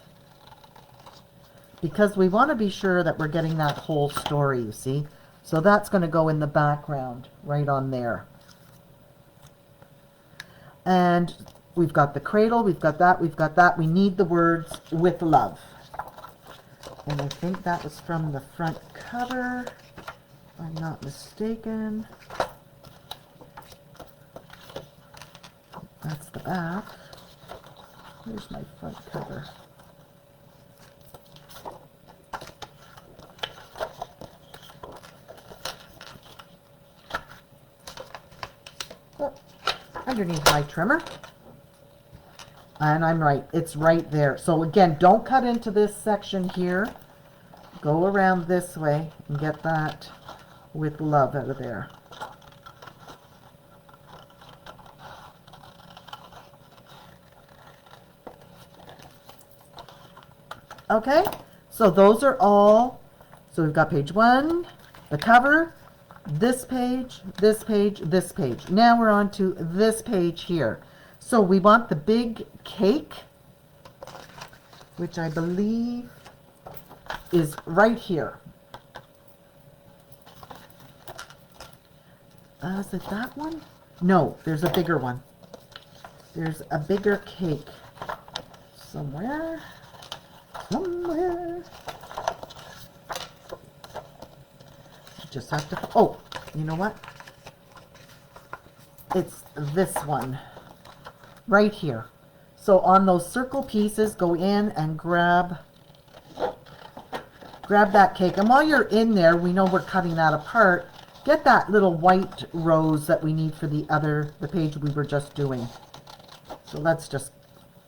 because we want to be sure that we're getting that whole story, you see. So that's going to go in the background right on there. And we've got the cradle, we've got that, we've got that. We need the words with love. And I think that was from the front cover, if I'm not mistaken. back. Here's my front cover. Oh, underneath my trimmer. And I'm right, it's right there. So again, don't cut into this section here. Go around this way and get that with love out of there. Okay, so those are all, so we've got page 1, the cover, this page, this page, this page. Now we're on to this page here. So we want the big cake, which I believe is right here. Is it that one? No, there's a bigger one. There's a bigger cake somewhere. Somewhere. Just have to, oh, you know what? It's this one. Right here. So on those circle pieces, go in and grab that cake. And while you're in there, we know we're cutting that apart. Get that little white rose that we need for the page we were just doing. So let's just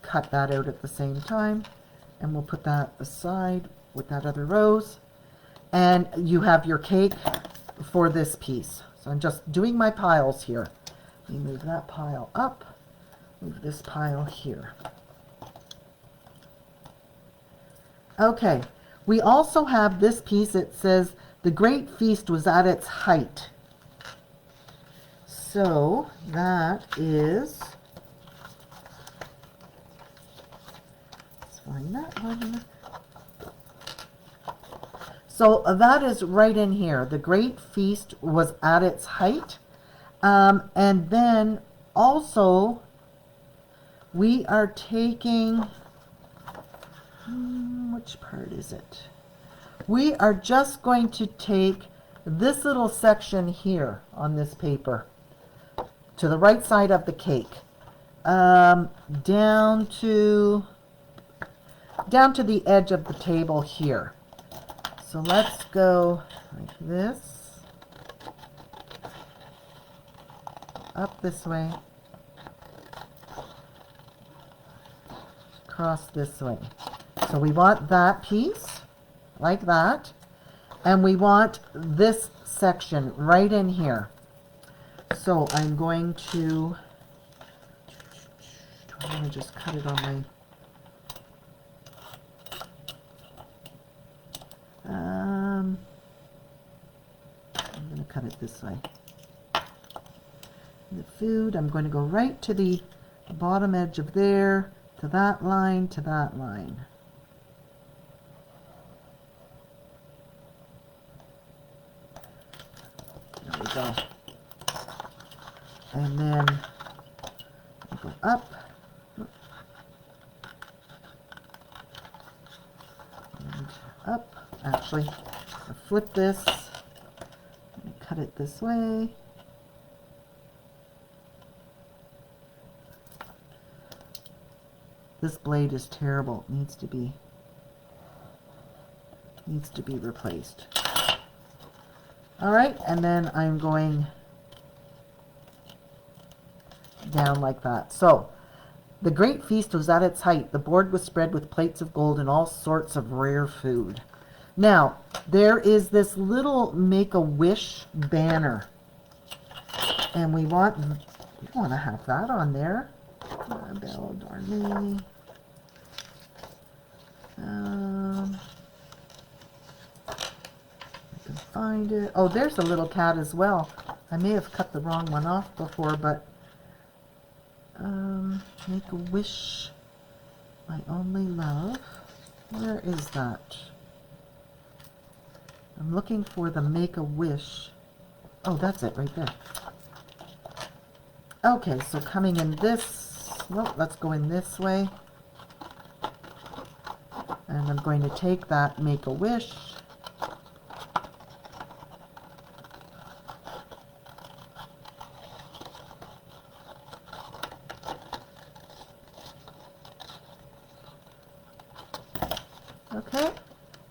cut that out at the same time. And we'll put that aside with that other rose. And you have your cake for this piece. So I'm just doing my piles here. You move that pile up. Move this pile here. Okay, we also have this piece. It says, the great feast was at its height. So that is, let's find that one. So that is right in here. The great feast was at its height. And then also, we are taking, which part is it? We are just going to take this little section here on this paper to the right side of the cake, down to the edge of the table here. So let's go like this, up this way, across this way. So we want that piece like that, and we want this section right in here. So I'm going to just cut it on my, I'm going to cut it this way. The food, I'm going to go right to the bottom edge of there, to that line, to that line. There we go. And then go up. And up. Actually, I'll flip this. And cut it this way. This blade is terrible. It needs to be replaced. All right, and then I'm going down like that. So, the great feast was at its height. The board was spread with plates of gold and all sorts of rare food. Now, there is this little Make-A-Wish banner. And we want to have that on there. Belle Darnay. I can find it. Oh, there's a little cat as well. I may have cut the wrong one off before, but Make-A-Wish, my only love. Where is that? I'm looking for the Make-A-Wish. Oh, that's it right there. Okay, so coming in this, well, let's go in this way. And I'm going to take that Make-A-Wish.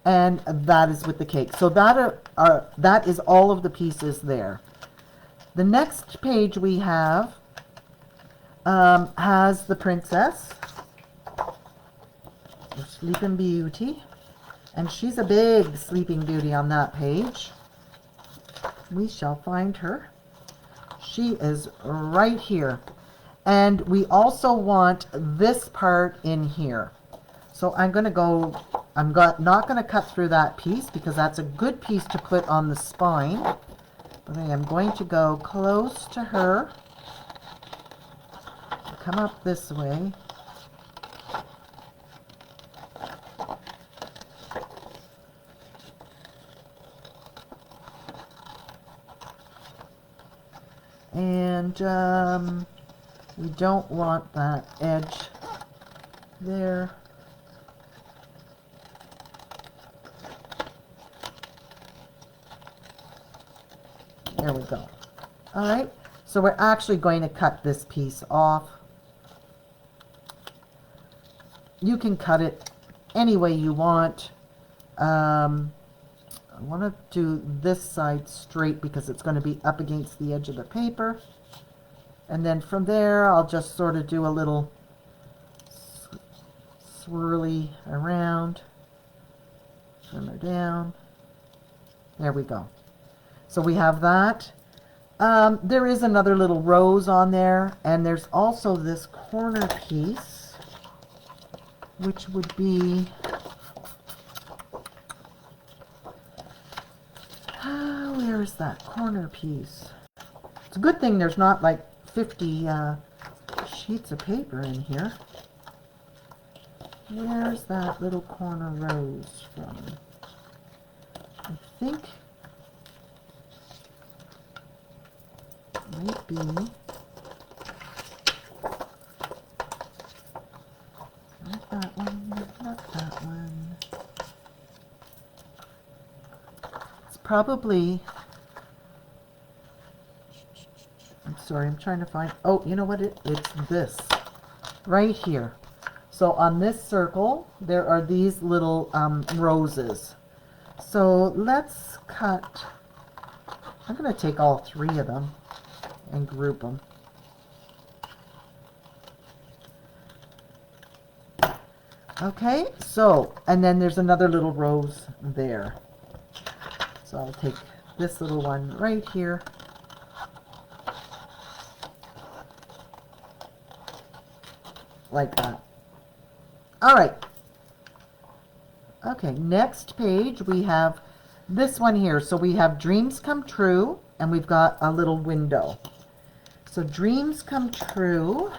and that is with the cake. So that is all of the pieces there. The next page we have has the princess, the Sleeping Beauty, and she's a big Sleeping Beauty on that page. We shall find her. She is right here. And we also want this part in here. So I'm going to go, not going to cut through that piece because that's a good piece to put on the spine. But I am going to go close to her. Come up this way. And we don't want that edge there. There we go. All right, so we're actually going to cut this piece off. You can cut it any way you want. I want to do this side straight because it's going to be up against the edge of the paper. And then from there, I'll just sort of do a little swirly around. Trim her down. There we go. So we have that. There is another little rose on there. And there's also this corner piece, which would be... where is that corner piece? It's a good thing there's not like 50 sheets of paper in here. Where's that little corner rose from? I think it might be not that one, not that one. It's probably, I'm sorry, I'm trying to find, oh, you know what, it's this right here. So on this circle, there are these little roses. So let's cut, I'm going to take all three of them and group them. Okay, so, and then there's another little rose there. So I'll take this little one right here. Like that. All right. Okay, next page we have this one here. So we have Dreams Come True, and we've got a little window. So Dreams Come True.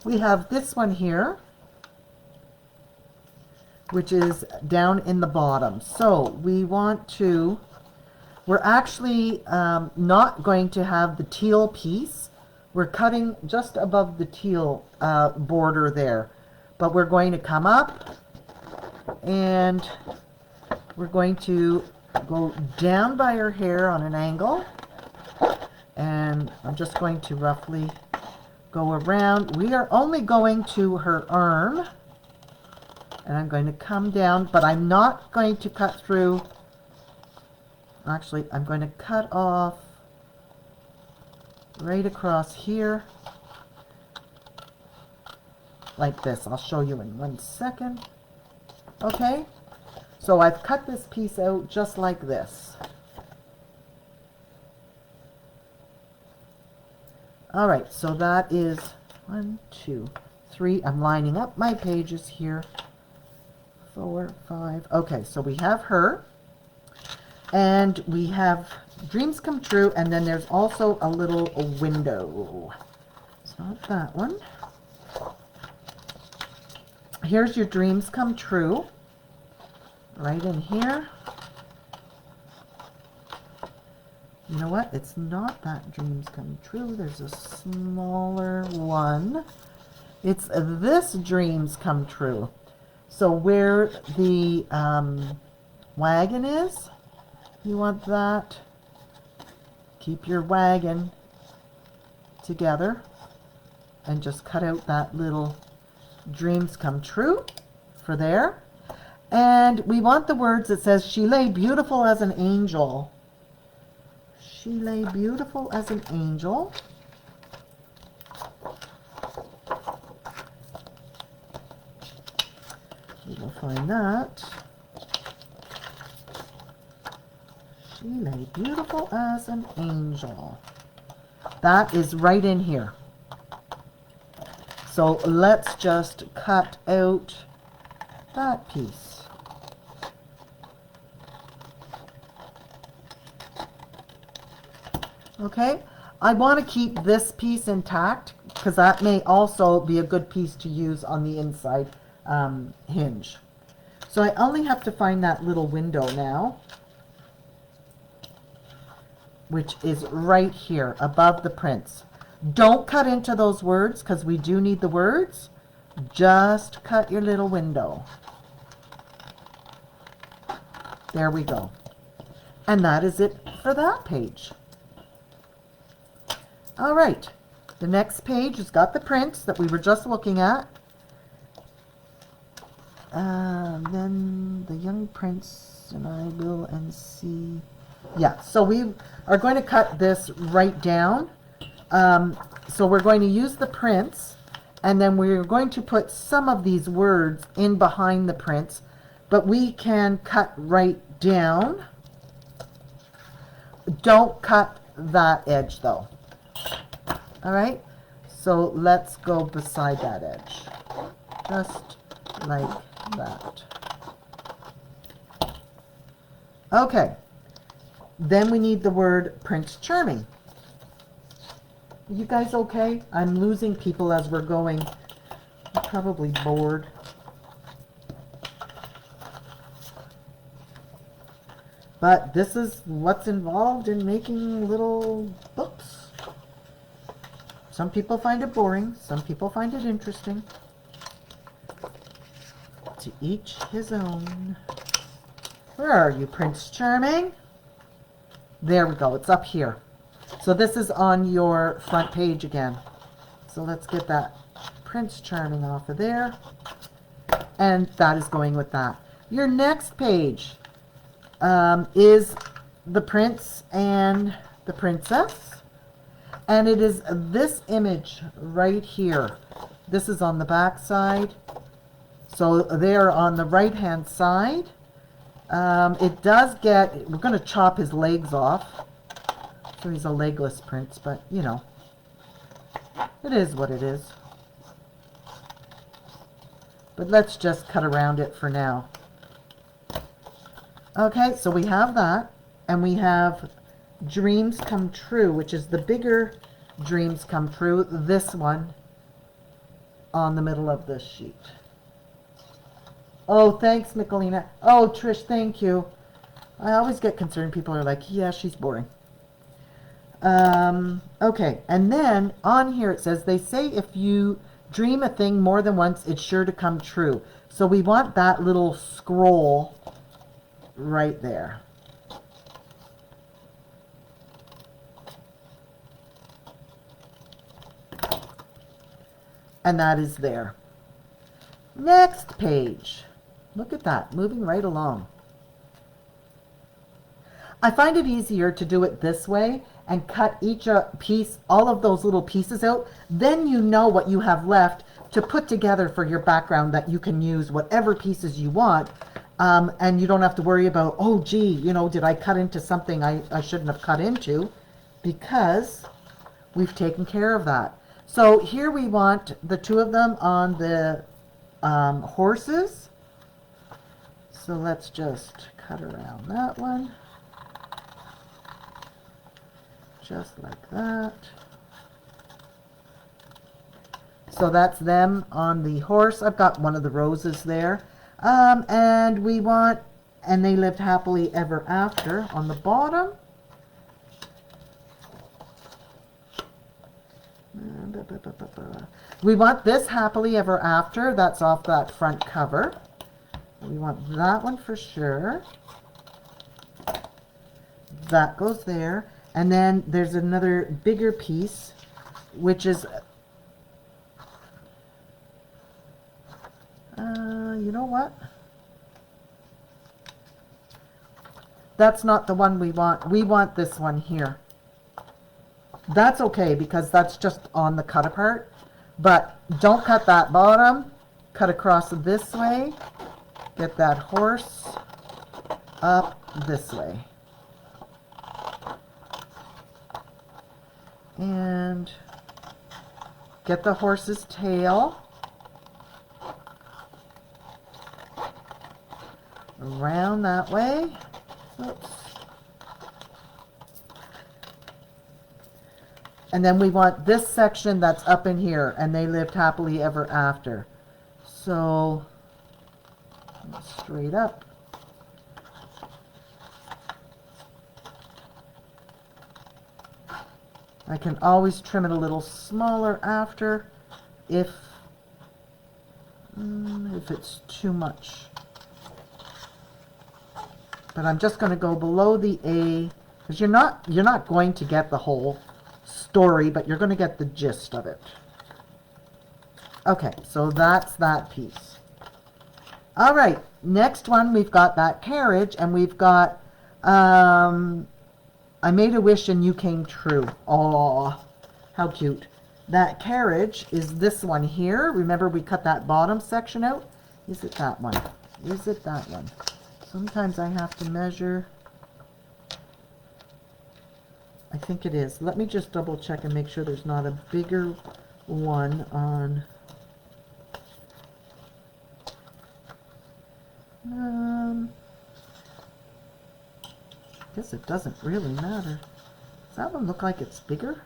We have this one here, which is down in the bottom. So we want to, we're actually not going to have the teal piece. We're cutting just above the teal border there. But we're going to come up and we're going to go down by her hair on an angle. And I'm just going to roughly go around. We are only going to her arm. And I'm going to come down, but I'm not going to cut through. Actually, I'm going to cut off right across here. Like this. I'll show you in 1 second. Okay? So I've cut this piece out just like this. Alright, so that is 1, 2, 3. I'm lining up my pages here. 4, 5. Okay, so we have her. And we have Dreams Come True. And then there's also a little window. It's not that one. Here's your Dreams Come True. Right in here. You know what? It's not that Dreams Come True. There's a smaller one. It's this Dreams Come True. So where the wagon is, you want that keep your wagon together and just cut out that little dreams come true for there. And we want the words that says, she lay beautiful as an angel. She lay beautiful as an angel. We will find that. She lay beautiful as an angel. That is right in here. So let's just cut out that piece. Okay, I want to keep this piece intact because that may also be a good piece to use on the inside hinge. So I only have to find that little window now, which is right here above the prints. Don't cut into those words because we do need the words. Just cut your little window. There we go. And that is it for that page. All right, the next page has got the prints that we were just looking at. Then the young prince and I will and see. Yeah, so we are going to cut this right down. So we're going to use the prints, and then we're going to put some of these words in behind the prints, but we can cut right down. Don't cut that edge though. All right, so let's go beside that edge, just like that. Okay, then we need the word Prince Charming. You guys okay? I'm losing people as we're going. You're probably bored. But this is what's involved in making little books. Some people find it boring. Some people find it interesting. To each his own. Where are you, Prince Charming? There we go. It's up here. So this is on your front page again. So let's get that Prince Charming off of there. And that is going with that. Your next page is the prince and the princess. And it is this image right here. This is on the back side. So they're on the right hand side. It does get, we're going to chop his legs off. So he's a legless prince, but you know, it is what it is. But let's just cut around it for now. Okay, so we have that, and we have Dreams Come True, which is the bigger Dreams Come True, this one on the middle of this sheet. Oh, thanks, Michelina. Oh, Trish, thank you. I always get concerned. People are like, yeah, she's boring. Okay, and then on here it says, they say if you dream a thing more than once, it's sure to come true. So we want that little scroll right there. And that is there. Next page. Look at that, moving right along. I find it easier to do it this way and cut each piece, all of those little pieces out. Then you know what you have left to put together for your background that you can use whatever pieces you want. And you don't have to worry about, oh, gee, you know, did I cut into something I shouldn't have cut into? Because we've taken care of that. So here we want the two of them on the horses. So let's just cut around that one. Just like that. So that's them on the horse. I've got one of the roses there. And we want, and they lived happily ever after on the bottom. We want this happily ever after. That's off that front cover. We want that one for sure. That goes there. And then there's another bigger piece, which is, you know what? That's not the one we want. We want this one here. That's okay because that's just on the cut apart. But don't cut that bottom. Cut across this way. Get that horse up this way. And get the horse's tail around that way. Oops. And then we want this section that's up in here, and they lived happily ever after. So, straight up. I can always trim it a little smaller after if it's too much. But I'm just going to go below the A, because you're not going to get the whole story, but you're going to get the gist of it. Okay, so that's that piece. All right, next one, we've got that carriage, and we've got I made a wish and you came true. Oh, how cute. That carriage is this one here. Remember we cut that bottom section out? Is it that one? Is it that one? Sometimes I have to measure. I think it is. Let me just double check and make sure there's not a bigger one on. I guess it doesn't really matter. Does that one look like it's bigger?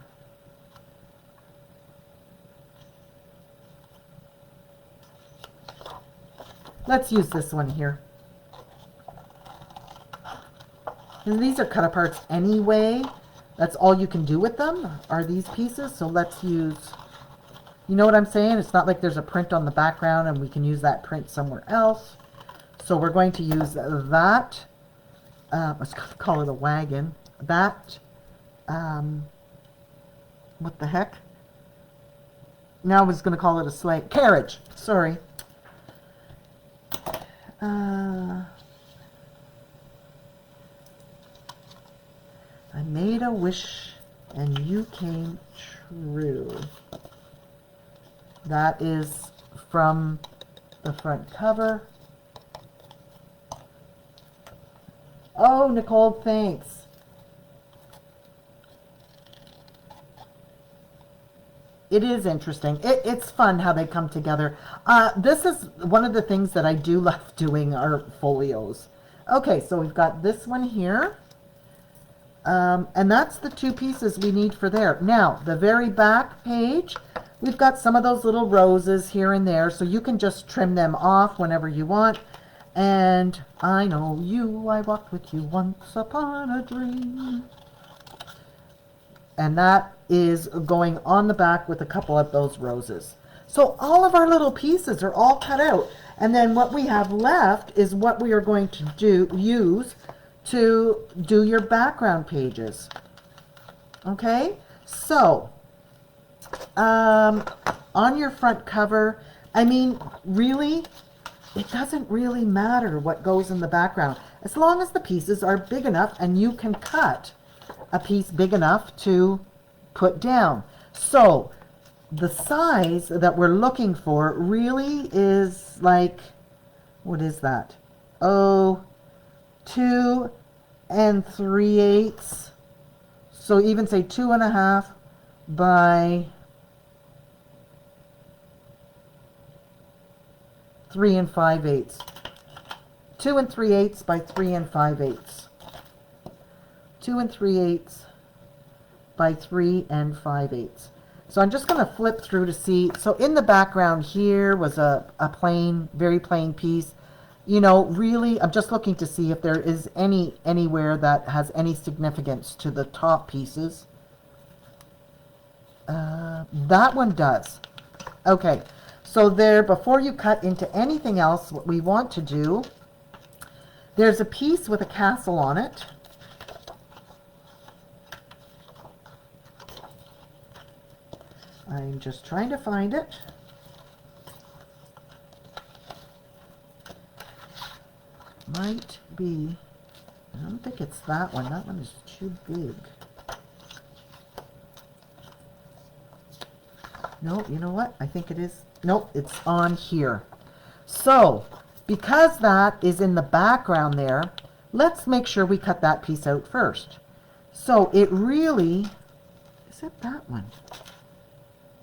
Let's use this one here. And these are cut aparts anyway. That's all you can do with them are these pieces. So let's use, you know what I'm saying? It's not like there's a print on the background and we can use that print somewhere else. So we're going to use that. Let's call it a wagon. That, what the heck? Now I was going to call it a sleigh. Carriage, sorry. I made a wish and you came true. That is from the front cover. Oh, Nicole, thanks. It is interesting. It's fun how they come together. This is one of the things that I do love doing are folios. Okay, so we've got this one here. And that's the two pieces we need for there. Now, the very back page, we've got some of those little roses here and there, so you can just trim them off whenever you want. And I know you, I walked with you once upon a dream. And that is going on the back with a couple of those roses. So all of our little pieces are all cut out. And then what we have left is what we are going to use to do your background pages. Okay, so on your front cover, I mean, really, it doesn't really matter what goes in the background as long as the pieces are big enough and you can cut a piece big enough to put down. So the size that we're looking for really is like, what is that? Oh, 2 3/8. So even say 2.5 by 3 5/8. 2 3/8 by 3 5/8. 2 3/8 by 3 5/8. So I'm just going to flip through to see. So in the background here was a plain, very plain piece. You know, really, I'm just looking to see if there is anywhere that has any significance to the top pieces. That one does. Okay, so there, before you cut into anything else, what we want to do, there's a piece with a castle on it. I'm just trying to find it. Might be, I don't think it's that one. That one is too big. No, you know what? I think it is. Nope, it's on here. So, because that is in the background there, let's make sure we cut that piece out first. So it really, is it that one?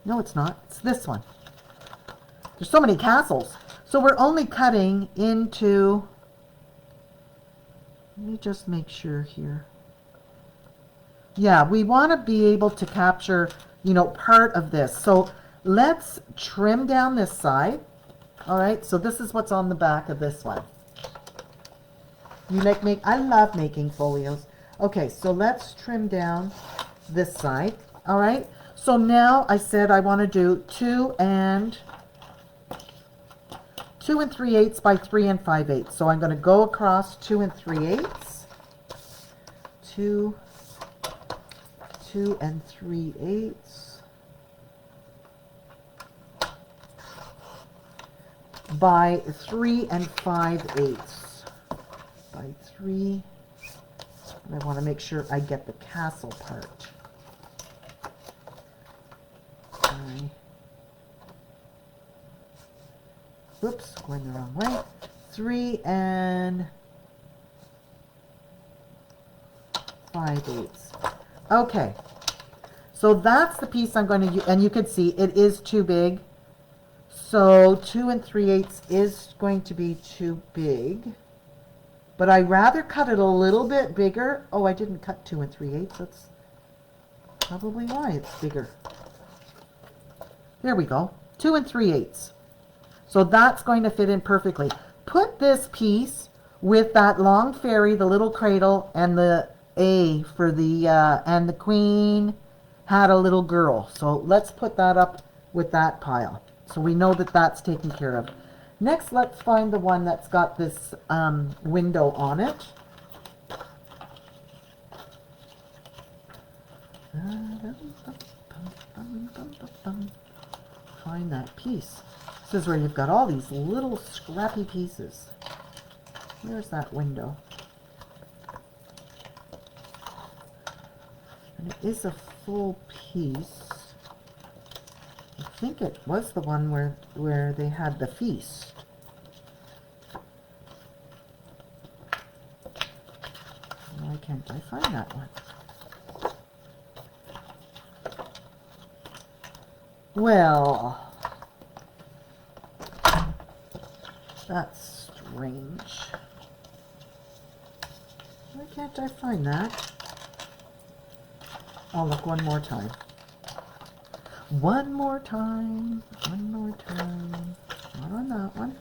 No, it's not. It's this one. There's so many castles. So we're only cutting into, let me just make sure here. Yeah, we want to be able to capture, you know, part of this. So let's trim down this side. All right, so this is what's on the back of this one. You like I love making folios. Okay, so let's trim down this side. All right, so now I said I want to do 2 and 3/8 by 3 5/8. So I'm going to go across 2 3/8. 2 and 3/8. By 3 5/8. By 3. And I want to make sure I get the castle part. Whoops, going the wrong way. 3 5/8. Okay. So that's the piece I'm going to use, and you can see it is too big. So 2 3/8 is going to be too big. But I'd rather cut it a little bit bigger. Oh, I didn't cut 2 3/8. That's probably why it's bigger. There we go. 2 3/8. So that's going to fit in perfectly. Put this piece with that long fairy, the little cradle, and the A for the, and the queen had a little girl. So let's put that up with that pile. So we know that that's taken care of. Next, let's find the one that's got this window on it. Find that piece. This is where you've got all these little scrappy pieces. Here's that window. And it is a full piece. I think it was the one where they had the feast. Why can't I find that one? Well, that's strange. Why can't I find that? I'll look one more time. One more time. One more time. Not on that one.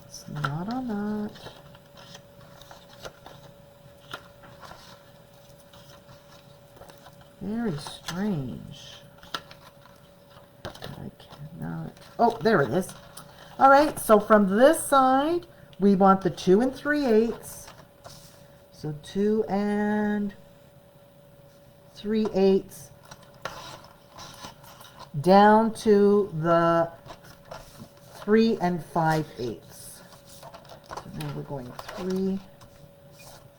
It's not on that. Very strange. I cannot. Oh, there it is. All right, so from this side, we want the 2 3/8. So 2 3/8 down to the 3 5/8. So now we're going 3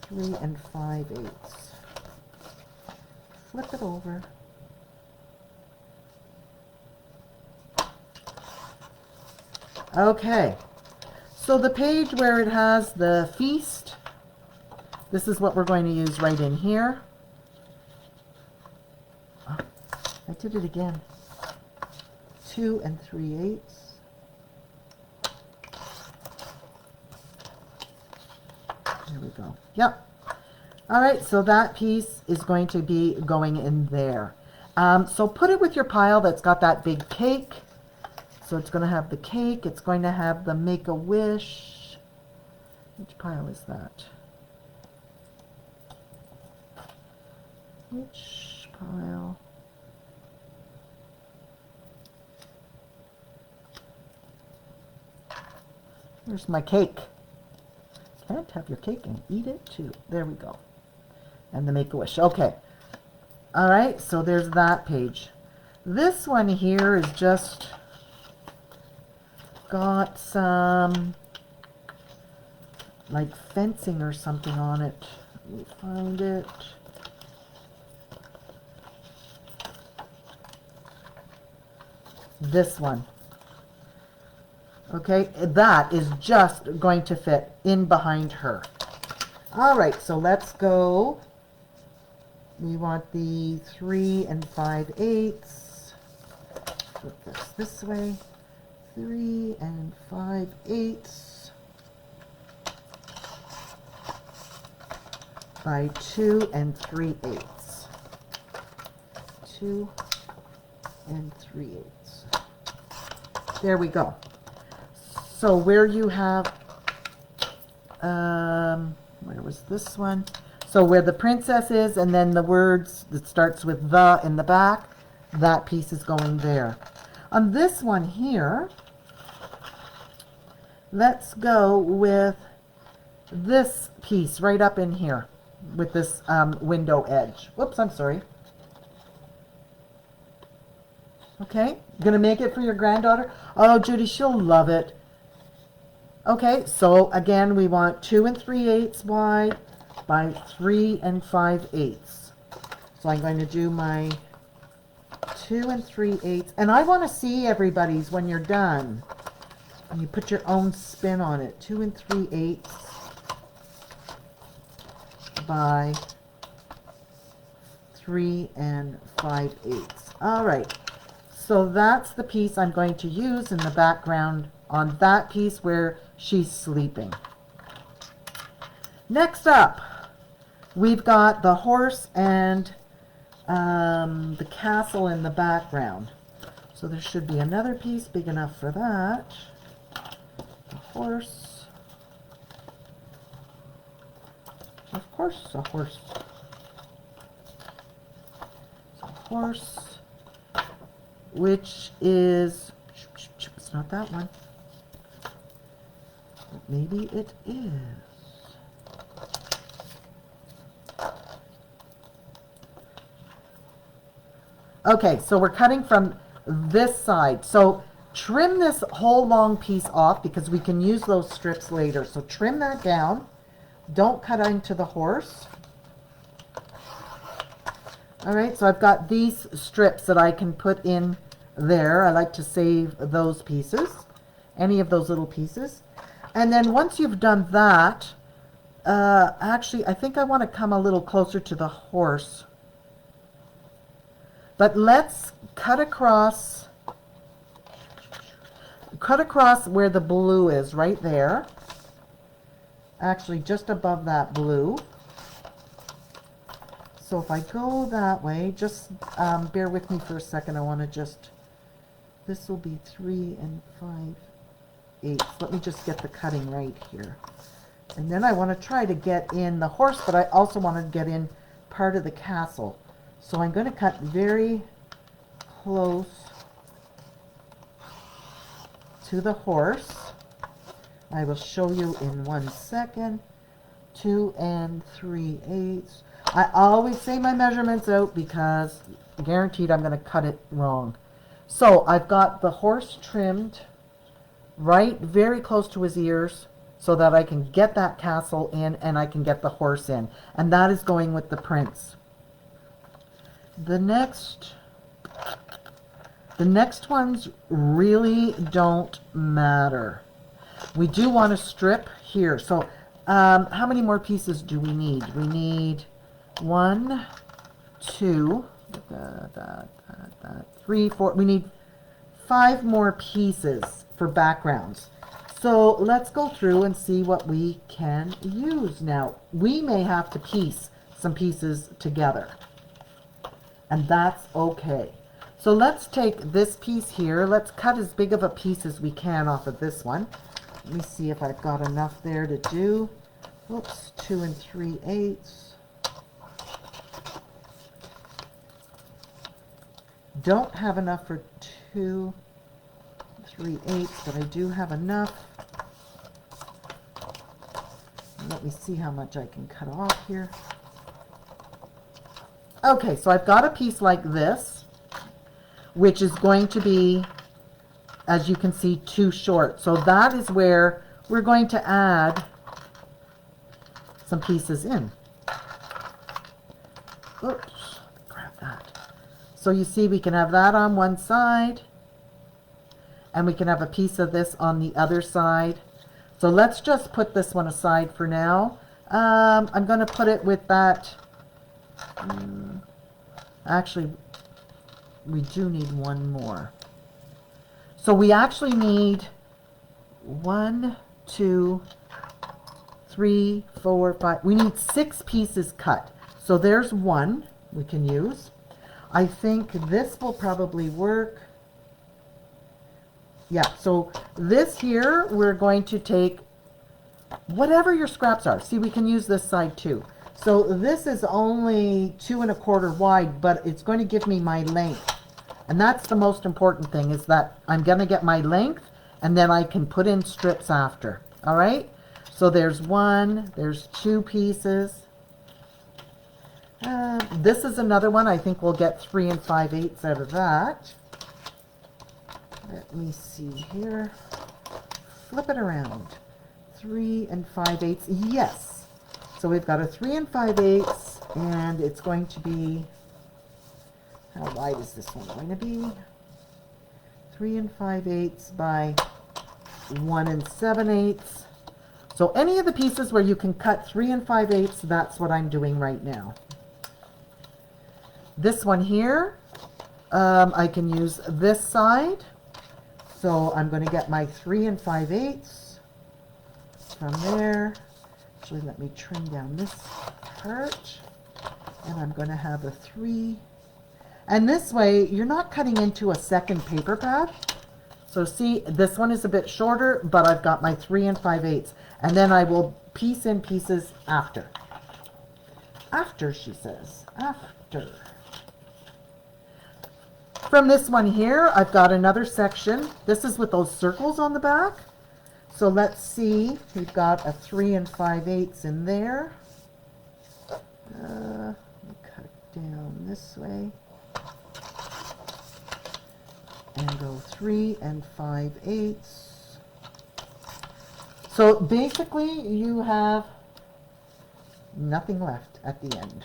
5/8. Flip it over. Okay, so the page where it has the feast, this is what we're going to use right in here. Oh, I did it again. 2 3/8. There we go. Yep. All right, so that piece is going to be going in there. So put it with your pile that's got that big cake. So it's going to have the cake. It's going to have the Make-A-Wish. Which pile is that? Which pile? Here's my cake. Can't have your cake and eat it too. There we go. And the Make-A-Wish. Okay. All right, so there's that page. This one here is just got some like fencing or something on it. Let me find it. This one. Okay, that is just going to fit in behind her. All right, so let's go. We want the 3 5/8. Flip this way. 3 5/8 by 2 3/8. 2 3/8. There we go. So where you have, where was this one? So where the princess is, and then the words that starts with the in the back, that piece is going there. On this one here, let's go with this piece right up in here with this window edge. Whoops, I'm sorry. Okay, gonna make it for your granddaughter? Oh, Judy, she'll love it. Okay, so again, we want 2 3/8 wide by 3 5/8. So I'm going to do my 2 3/8, and I want to see everybody's when you're done. And you put your own spin on it. 2 3/8 by 3 5/8. All right. So that's the piece I'm going to use in the background on that piece where she's sleeping. Next up, we've got the horse and the castle in the background. So there should be another piece big enough for that. The horse. Of course, a horse. So horse. Which is, it's not that one. Maybe it is. Okay, so we're cutting from this side. So trim this whole long piece off because we can use those strips later. So trim that down. Don't cut into the horse. All right, so I've got these strips that I can put in there. I like to save those pieces, any of those little pieces. And then once you've done that, actually, I think I want to come a little closer to the horse. But let's cut across where the blue is, right there. Actually, just above that blue. So if I go that way, just bear with me for a second. I want to just, this will be 3 5/8. Let me just get the cutting right here. And then I want to try to get in the horse, but I also want to get in part of the castle. So I'm going to cut very close to the horse. I will show you in 1 second. 2 3/8. I always say my measurements out because guaranteed I'm going to cut it wrong. So I've got the horse trimmed right very close to his ears so that I can get that castle in and I can get the horse in. And that is going with the prince. The next ones really don't matter. We do want to strip here. So how many more pieces do we need? We need 1, 2, 3, 4. We need 5 more pieces for backgrounds. So let's go through and see what we can use. Now, we may have to piece some pieces together, and that's okay. So let's take this piece here. Let's cut as big of a piece as we can off of this one. Let me see if I've got enough there to do. Oops, 2 3/8. Don't have enough for 2 3/8, but I do have enough. Let me see how much I can cut off here. Okay, so I've got a piece like this. which is going to be, as you can see, too short. So that is where we're going to add some pieces in. Oops, grab that. So you see we can have that on one side, and we can have a piece of this on the other side. So let's just put this one aside for now. I'm going to put it with that. Actually, we do need one more. So we actually need 1, 2, 3, 4, 5. We need 6 pieces cut. So there's one we can use. I think this will probably work. Yeah, so this here, we're going to take whatever your scraps are. See, we can use this side too. So this is only 2 1/4 wide, but it's going to give me my length. And that's the most important thing, is that I'm going to get my length, and then I can put in strips after. All right? So there's 1, there's 2 pieces. This is another one. I think we'll get 3 5/8 out of that. Let me see here. Flip it around. 3 5/8. Yes. So we've got a 3 5/8, and it's going to be, how wide is this one going to be? 3 5/8 by 1 7/8. So any of the pieces where you can cut 3 5/8, that's what I'm doing right now. This one here, I can use this side. So I'm going to get my 3 5/8 from there. Actually, let me trim down this part. And I'm going to have a 3. And this way, you're not cutting into a second paper pad. So see, this one is a bit shorter, but I've got my 3 5/8. And then I will piece in pieces after. After, she says. After. From this one here, I've got another section. This is with those circles on the back. So let's see. We've got a 3 5/8 in there. Cut it down this way. And go 3 5/8. So basically, you have nothing left at the end.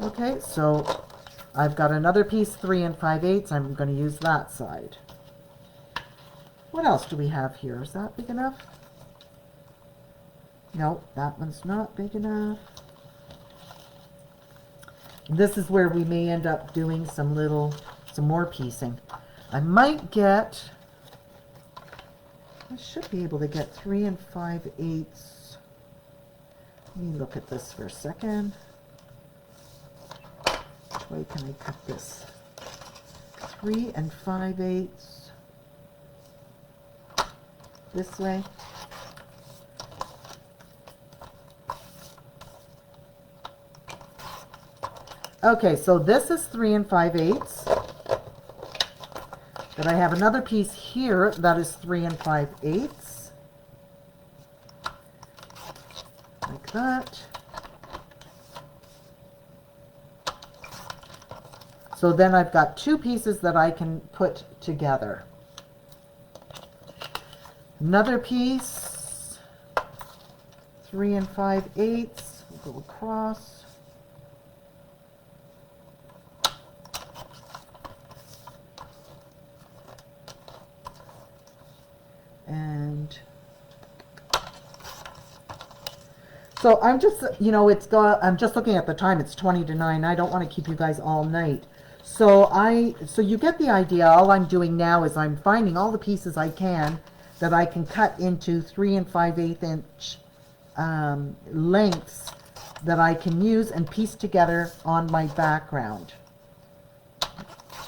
Okay, so I've got another piece, 3 5/8. I'm going to use that side. What else do we have here? Is that big enough? No, that one's not big enough. This is where we may end up doing some more piecing. I might get, I should be able to get 3 5/8. Let me look at this for a second. Which way can I cut this? 3 5/8. This way. Okay, so this is 3 5/8. But I have another piece here that is 3 5/8. Like that. So then I've got 2 pieces that I can put together. Another piece, 3 5/8, we'll go across. And so I'm just, you know, I'm just looking at the time, it's 20 to 9. I don't want to keep you guys all night. So you get the idea. All I'm doing now is I'm finding all the pieces I can that I can cut into 3 5/8 inch lengths that I can use and piece together on my background.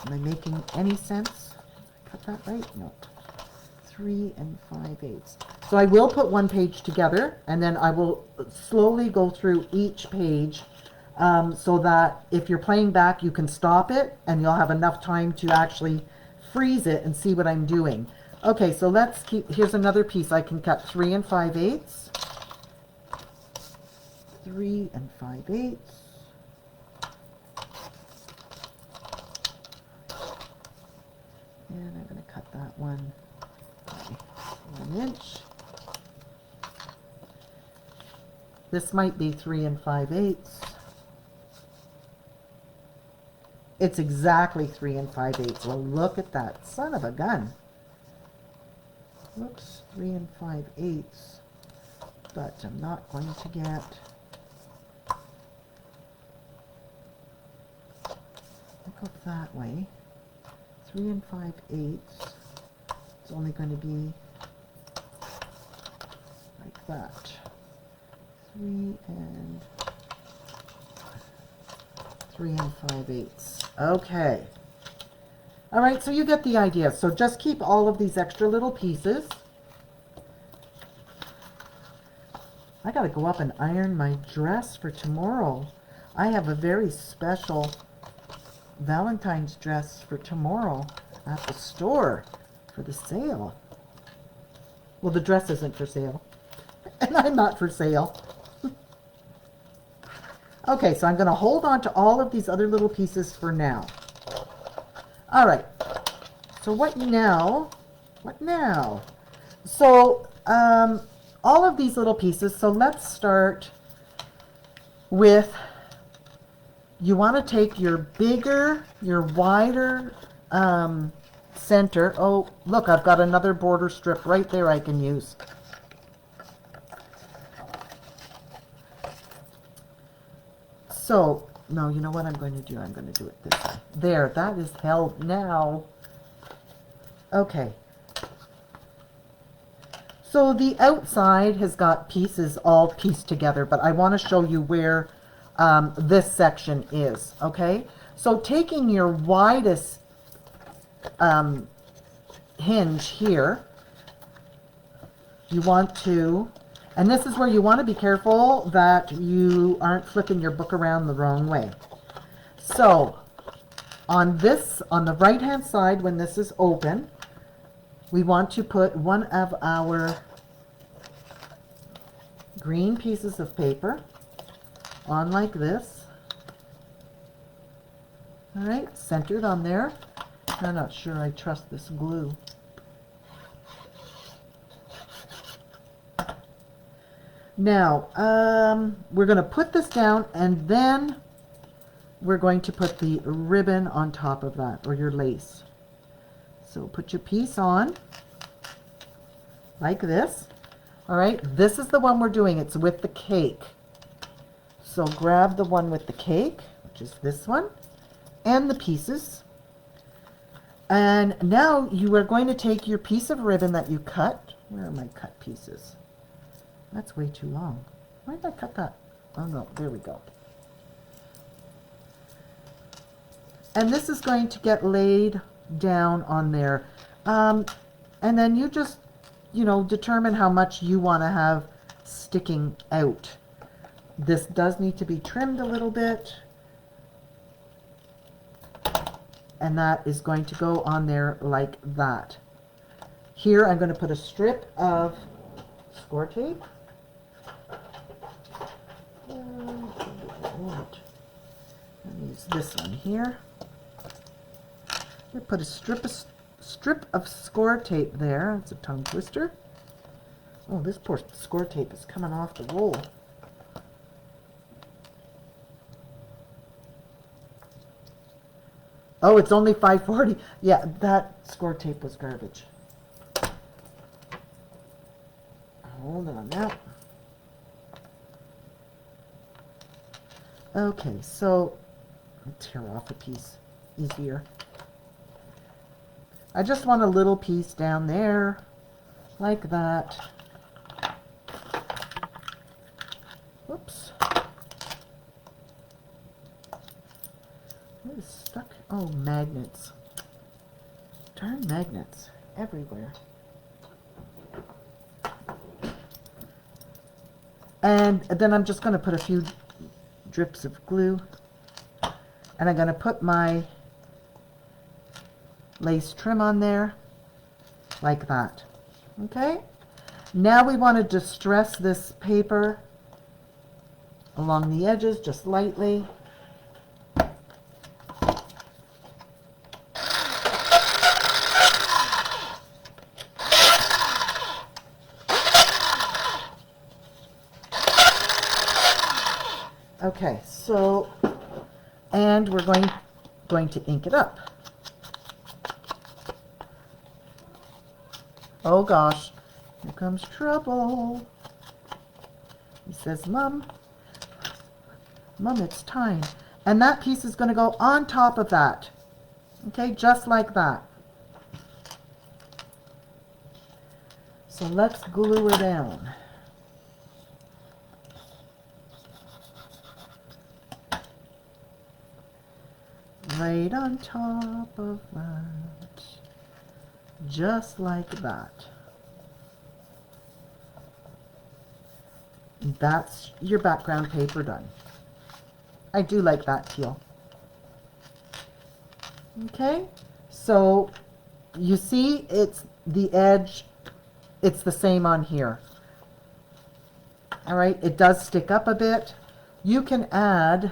Am I making any sense? Cut that right? No. 3 5/8. So I will put one page together, and then I will slowly go through each page so that if you're playing back, you can stop it and you'll have enough time to actually freeze it and see what I'm doing. Okay, so here's another piece. I can cut 3 5/8. 3 5/8. cut that one by 1 inch. This might be 3 5/8. It's exactly 3 5/8. Well, look at that. Son of a gun. Whoops, 3 5/8. But I'm not going to get... Go that way. 3 5/8. It's only going to be like that. 3 5/8. Okay. All right, so you get the idea. So just keep all of these extra little pieces. I got to go up and iron my dress for tomorrow. I have a very special Valentine's dress for tomorrow at the store for the sale. Well, the dress isn't for sale. And I'm not for sale. Okay, so I'm going to hold on to all of these other little pieces for now. All right. So what now? What now? So all of these little pieces. So let's start with, you want to take your bigger, your wider center. Oh, look, I've got another border strip right there I can use. So, no, you know what I'm going to do? I'm going to do it this way. There, that is held now. Okay. So the outside has got pieces all pieced together, but I want to show you where this section is, okay? So taking your widest hinge here, you want to, and this is where you want to be careful that you aren't flipping your book around the wrong way. So on this, on the right hand side, when this is open, we want to put one of our green pieces of paper on like this. All right, centered on there. I'm not sure I trust this glue. Now, we're going to put this down, and then we're going to put the ribbon on top of that, or your lace. So put your piece on like this. All right, this is the one we're doing. It's with the cake. So grab the one with the cake, which is this one, and the pieces. And now you are going to take your piece of ribbon that you cut. Where are my cut pieces? That's way too long. Why did I cut that? Oh no, there we go. And this is going to get laid down on there. And then you just, you know, determine how much you want to have sticking out. This does need to be trimmed a little bit. And that is going to go on there like that. Here I'm going to put a strip of score tape. I'll use this one here. I put a strip of score tape there. It's a tongue twister. Oh, this poor score tape is coming off the roll. Oh, it's only $5.40. Yeah, that score tape was garbage. Hold on now. Okay, so I'll tear off a piece easier. I just want a little piece down there, like that. Whoops. What is stuck? Oh, magnets. Darn magnets everywhere. And then I'm just going to put a few drips of glue, and I'm going to put my lace trim on there like that. Okay, now we want to distress this paper along the edges just lightly. And we're going to ink it up. Oh gosh, here comes trouble. He says, Mom, it's time. And that piece is going to go on top of that. Okay, just like that. So let's glue her down. Right on top of that. Just like that. That's your background paper done. I do like that teal. Okay, so you see it's the edge, it's the same on here. All right, it does stick up a bit. You can add,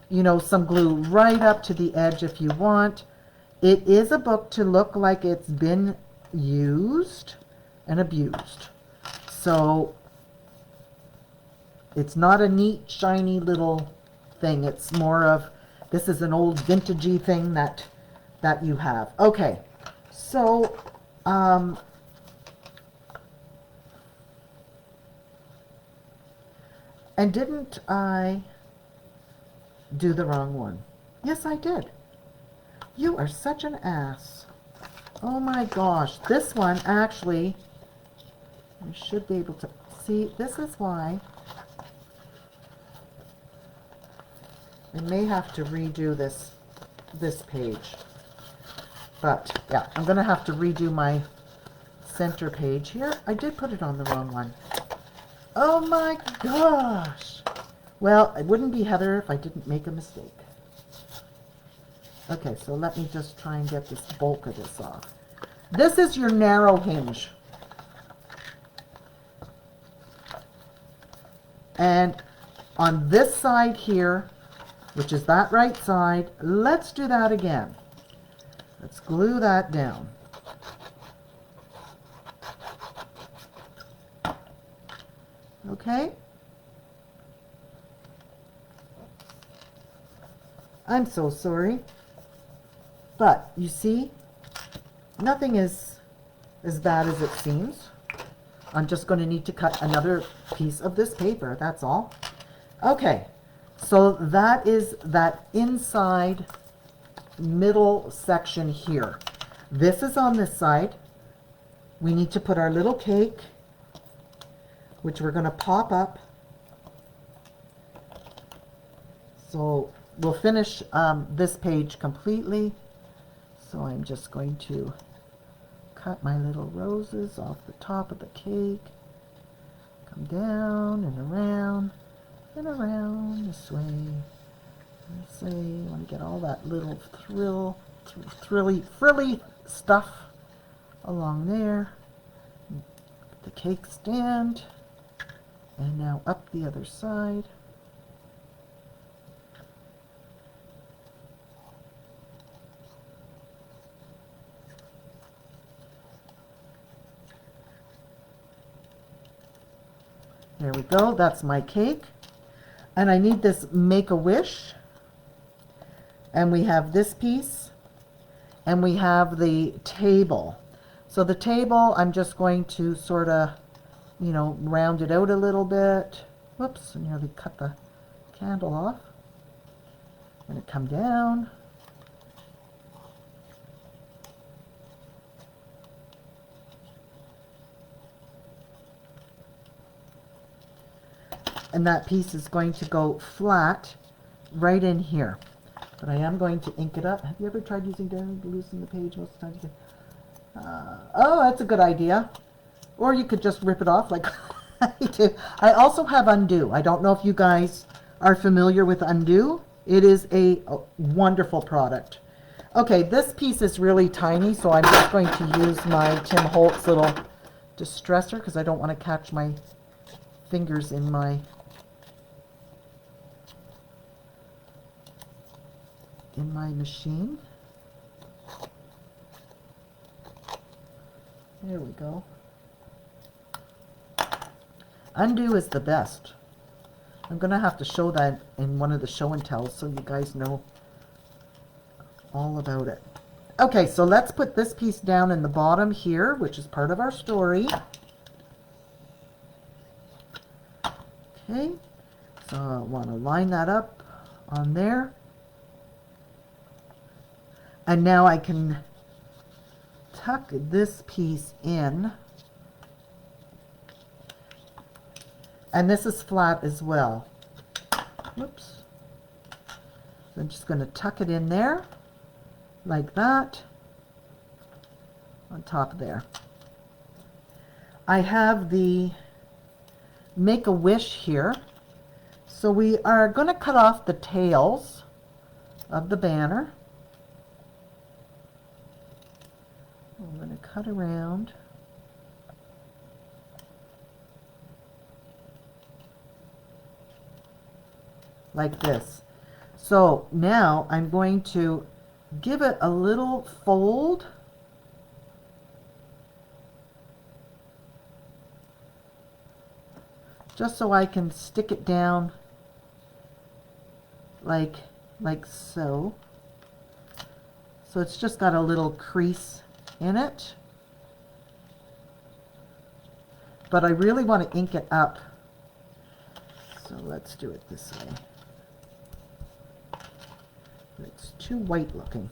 you know, some glue right up to the edge if you want. It is a book to look like it's been used and abused. So it's not a neat, shiny little thing. It's more of, this is an old vintagey thing that you have. Okay, so and didn't I do the wrong one? Yes, I did. You are such an ass. Oh my gosh, this one actually, I should be able to see, this is why I may have to redo this page. But yeah, I'm gonna have to redo my center page here. I did put it on the wrong one. Oh my gosh. Well, it wouldn't be Heather if I didn't make a mistake. Okay, so let me just try and get this bulk of this off. This is your narrow hinge. And on this side here, which is that right side, let's do that again. Let's glue that down. Okay? I'm so sorry. But you see, nothing is as bad as it seems. I'm just going to need to cut another piece of this paper, that's all. Okay, so that is that inside middle section here. This is on this side. We need to put our little cake, which we're going to pop up. So we'll finish this page completely. So I'm just going to cut my little roses off the top of the cake. Come down and around this way. This way. You want to get all that little frilly stuff along there. The cake stand. And now up the other side. There we go, that's my cake. And I need this Make-A-Wish. And we have this piece. And we have the table. So the table, I'm just going to sort of, you know, round it out a little bit. Whoops, I nearly cut the candle off. And it come down. And that piece is going to go flat right in here. But I am going to ink it up. Have you ever tried using Daring to loosen the page? Most of the time you can. Oh, that's a good idea. Or you could just rip it off like I do. I also have Undo. I don't know if you guys are familiar with Undo. It is a wonderful product. Okay, this piece is really tiny, so I'm just going to use my Tim Holtz little distressor because I don't want to catch my fingers in my machine. There we go. Undo is the best. I'm going to have to show that in one of the show and tells so you guys know all about it. Okay, so let's put this piece down in the bottom here, which is part of our story. Okay, so I want to line that up on there. And now I can tuck this piece in. And this is flat as well. Whoops. So I'm just going to tuck it in there, like that, on top there. I have the Make-A-Wish here. So we are going to cut off the tails of the banner. I'm going to cut around. Like this. So now I'm going to give it a little fold. Just so I can stick it down like so. So it's just got a little crease in it. But I really want to ink it up. So let's do it this way. It's too white looking.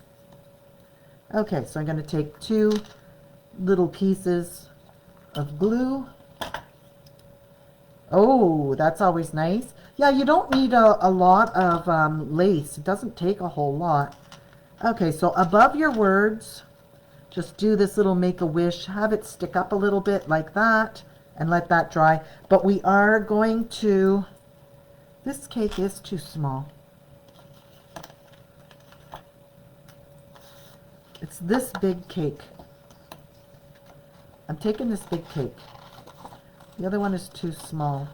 Okay, so I'm going to take 2 little pieces of glue. Oh, that's always nice. Yeah, you don't need a lot of lace. It doesn't take a whole lot. Okay, so above your words, just do this little Make-A-Wish. Have it stick up a little bit like that and let that dry. But we are going to... This cake is too small. It's this big cake. I'm taking this big cake. The other one is too small.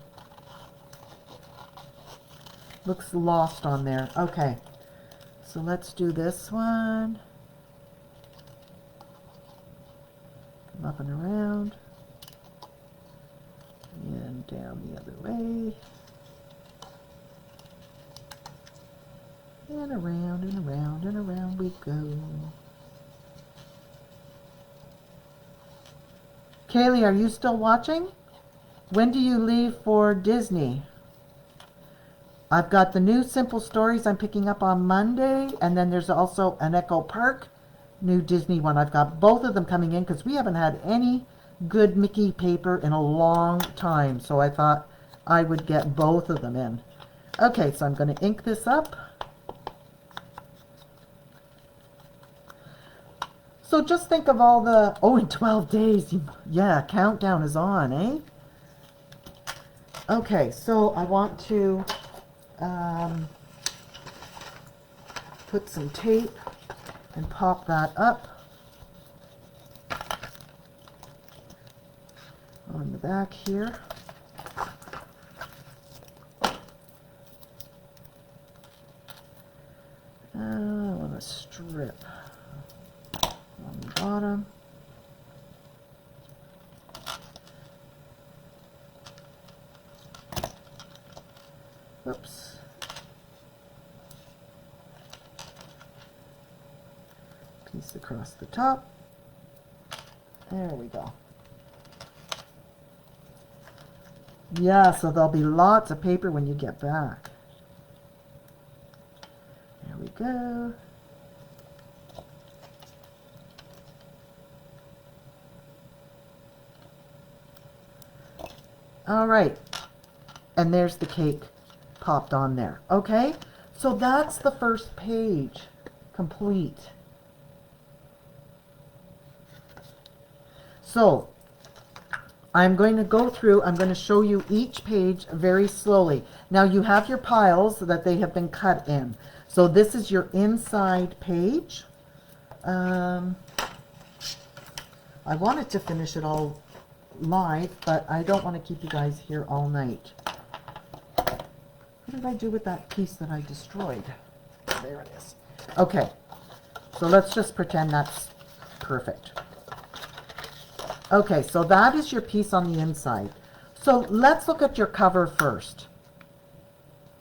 Looks lost on there. Okay. So let's do this one. Come up and around. And down the other way. And around and around and around we go. Kaylee, are you still watching? When do you leave for Disney? I've got the new Simple Stories I'm picking up on Monday, and then there's also an Echo Park new Disney one. I've got both of them coming in because we haven't had any good Mickey paper in a long time, so I thought I would get both of them in. Okay, so I'm going to ink this up. So just think of all the, oh, in 12 days, yeah, countdown is on, eh? Okay, so I want to put some tape and pop that up on the back here. I want a strip on the bottom. Oops. Piece across the top. There we go. Yeah, so there'll be lots of paper when you get back. There we go. All right. And there's the cake popped on there. Okay, so that's the first page complete. So I'm going to go through, I'm going to show you each page very slowly. Now you have your piles that they have been cut in. So this is your inside page. I wanted to finish it all live, but I don't want to keep you guys here all night. What did I do with that piece that I destroyed? There it is. Okay, so let's just pretend that's perfect. Okay, so that is your piece on the inside. So let's look at your cover first.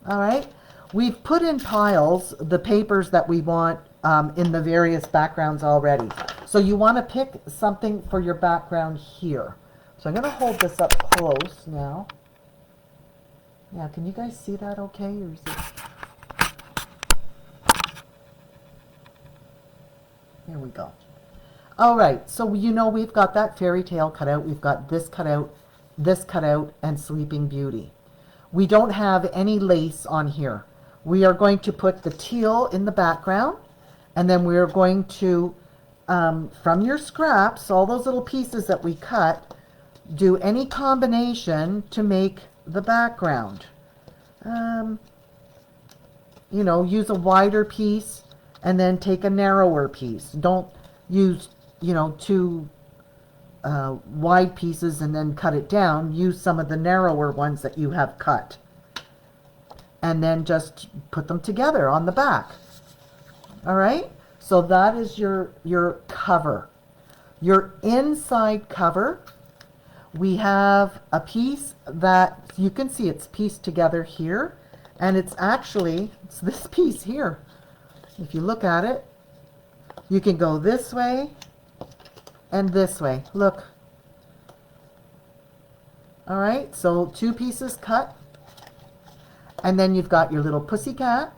All right. We've put in piles the papers that we want in the various backgrounds already. So you want to pick something for your background here. So I'm going to hold this up close now. Yeah, can you guys see that okay? Or is it... There we go. All right, so you know we've got that fairy tale cut out. We've got this cut out, and Sleeping Beauty. We don't have any lace on here. We are going to put the teal in the background, and then we are going to, from your scraps, all those little pieces that we cut, do any combination to make the background. You know, use a wider piece and then take a narrower piece. Don't use, you know, two wide pieces and then cut it down. Use some of the narrower ones that you have cut. And then just put them together on the back. All right? So that is your cover. Your inside cover, we have a piece that you can see it's pieced together here. And it's this piece here. If you look at it, you can go this way and this way. Look. All right, so two pieces cut. And then you've got your little pussycat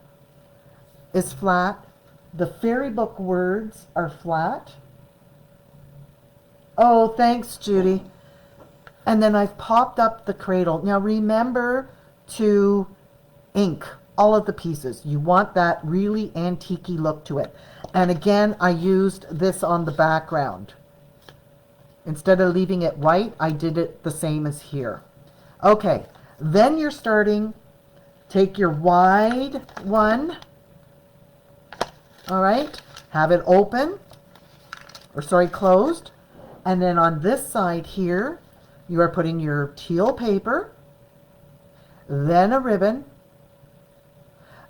is flat. The fairy book words are flat. Oh, thanks, Judy. And then I've popped up the cradle. Now remember to ink all of the pieces. You want that really antique-y look to it. And again, I used this on the background. Instead of leaving it white, I did it the same as here. Okay, then you're starting, take your wide one, all right, have it open, or sorry, closed. And then on this side here, you are putting your teal paper, then a ribbon,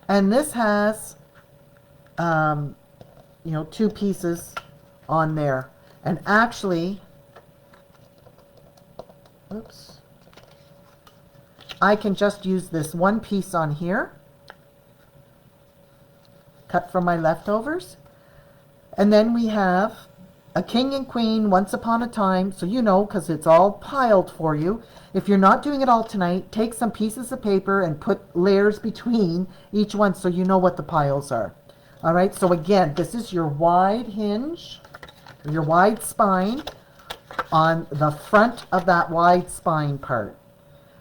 and this has, you know, two pieces on there. And actually, oops, I can just use this one piece on here, cut from my leftovers. And then we have a king and queen, once upon a time, so you know, because it's all piled for you. If you're not doing it all tonight, take some pieces of paper and put layers between each one so you know what the piles are. All right, so again, this is your wide hinge, your wide spine on the front of that wide spine part.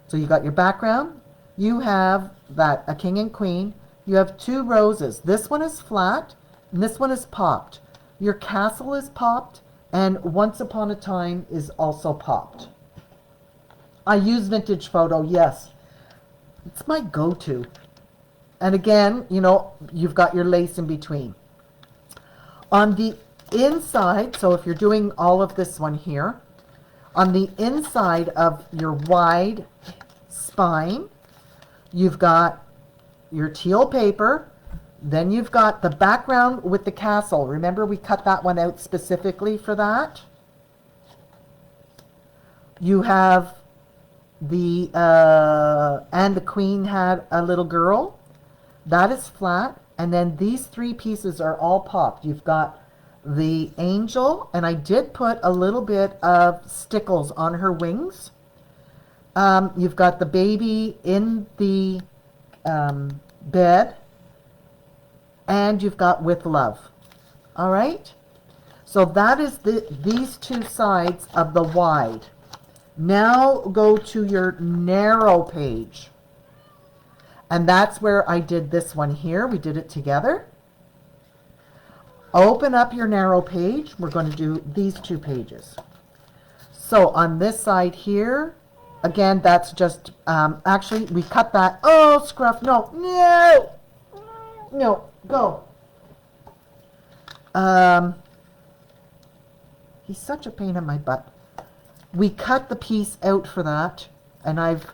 So you got your background, you have that, a king and queen, you have two roses. This one is flat, and this one is popped. Your castle is popped, and once upon a time is also popped. I use Vintage Photo, yes. It's my go-to. And again, you know, you've got your lace in between. On the inside, so if you're doing all of this one here, on the inside of your wide spine, you've got your teal paper, then you've got the background with the castle. Remember, we cut that one out specifically for that. You have the, and the queen had a little girl. That is flat. And then these three pieces are all popped. You've got the angel, and I did put a little bit of stickles on her wings. You've got the baby in the bed, and you've got with love. All right? So that is these two sides of the wide. Now go to your narrow page. And that's where I did this one here. We did it together. Open up your narrow page. We're going to do these two pages. So on this side here, again, that's just, actually, we cut that. Oh, Scruff, no, no, no, go. He's such a pain in my butt. We cut the piece out for that, and I've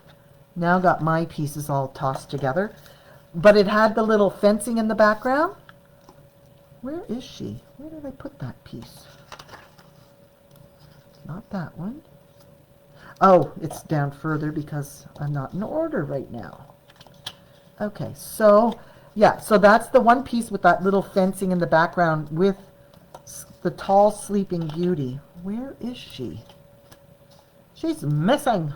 now got my pieces all tossed together. But it had the little fencing in the background. Where is she? Where did I put that piece? Not that one. Oh, it's down further because I'm not in order right now. Okay, so yeah, so that's the one piece with that little fencing in the background with the tall Sleeping Beauty. Where is she? She's missing.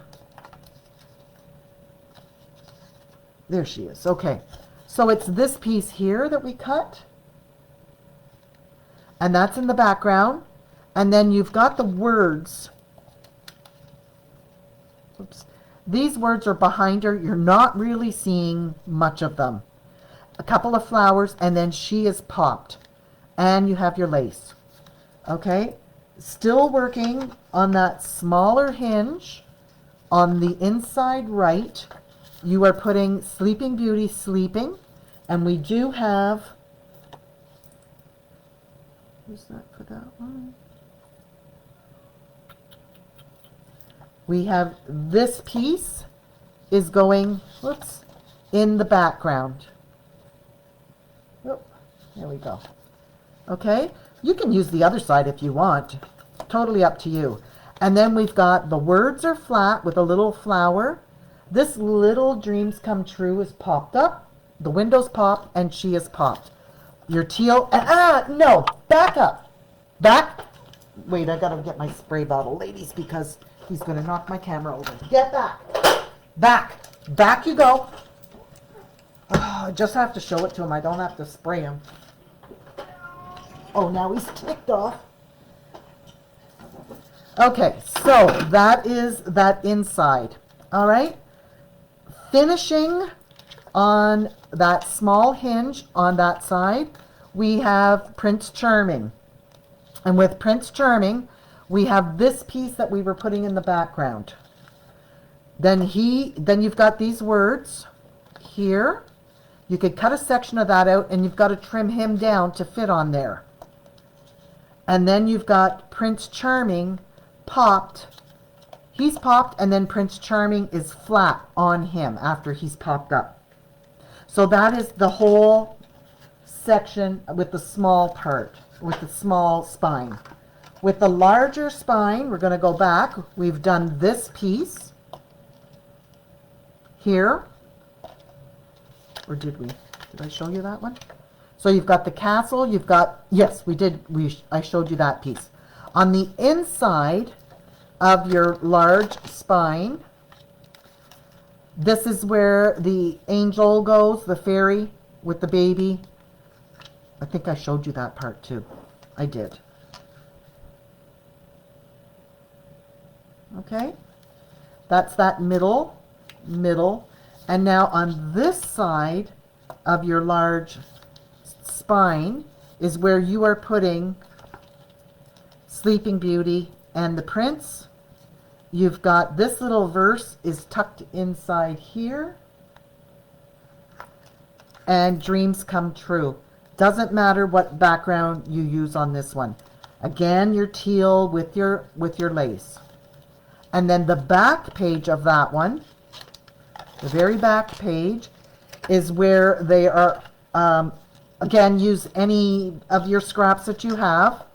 There she is. Okay, so it's this piece here that we cut, and that's in the background, and then you've got the words. Oops. These words are behind her. You're not really seeing much of them. A couple of flowers, and then she is popped. And you have your lace. Okay? Still working on that smaller hinge on the inside right. You are putting Sleeping Beauty sleeping. And we do have... Who's that for that one? We have this piece is going, whoops, in the background. Oh, there we go. Okay, you can use the other side if you want. Totally up to you. And then we've got the words are flat with a little flower. This little Dreams Come True is popped up. The window's popped and she is popped. Your teal, no, back up. Back. Wait, I gotta get my spray bottle, ladies, because he's gonna knock my camera over. Get back. Back. Back you go. Oh, I just have to show it to him. I don't have to spray him. Oh, now he's kicked off. Okay, so that is that inside. All right. Finishing on that small hinge on that side, we have Prince Charming. And with Prince Charming, we have this piece that we were putting in the background. Then you've got these words here. You could cut a section of that out, and you've got to trim him down to fit on there. And then you've got Prince Charming popped. He's popped, and then Prince Charming is flat on him after he's popped up. So that is the whole section with the small part, with the small spine. With the larger spine, we're going to go back. We've done this piece here. Or did we? Did I show you that one? So you've got the castle. You've got, yes, we did. I showed you that piece. On the inside of your large spine, this is where the angel goes, the fairy with the baby. I think I showed you that part too. I did. Okay, that's that middle. And now on this side of your large spine is where you are putting Sleeping Beauty and the Prince. You've got this little verse is tucked inside here. And Dreams Come True. Doesn't matter what background you use on this one. Again, your teal with your lace. And then the back page of that one, the very back page, is where they are, again, use any of your scraps that you have.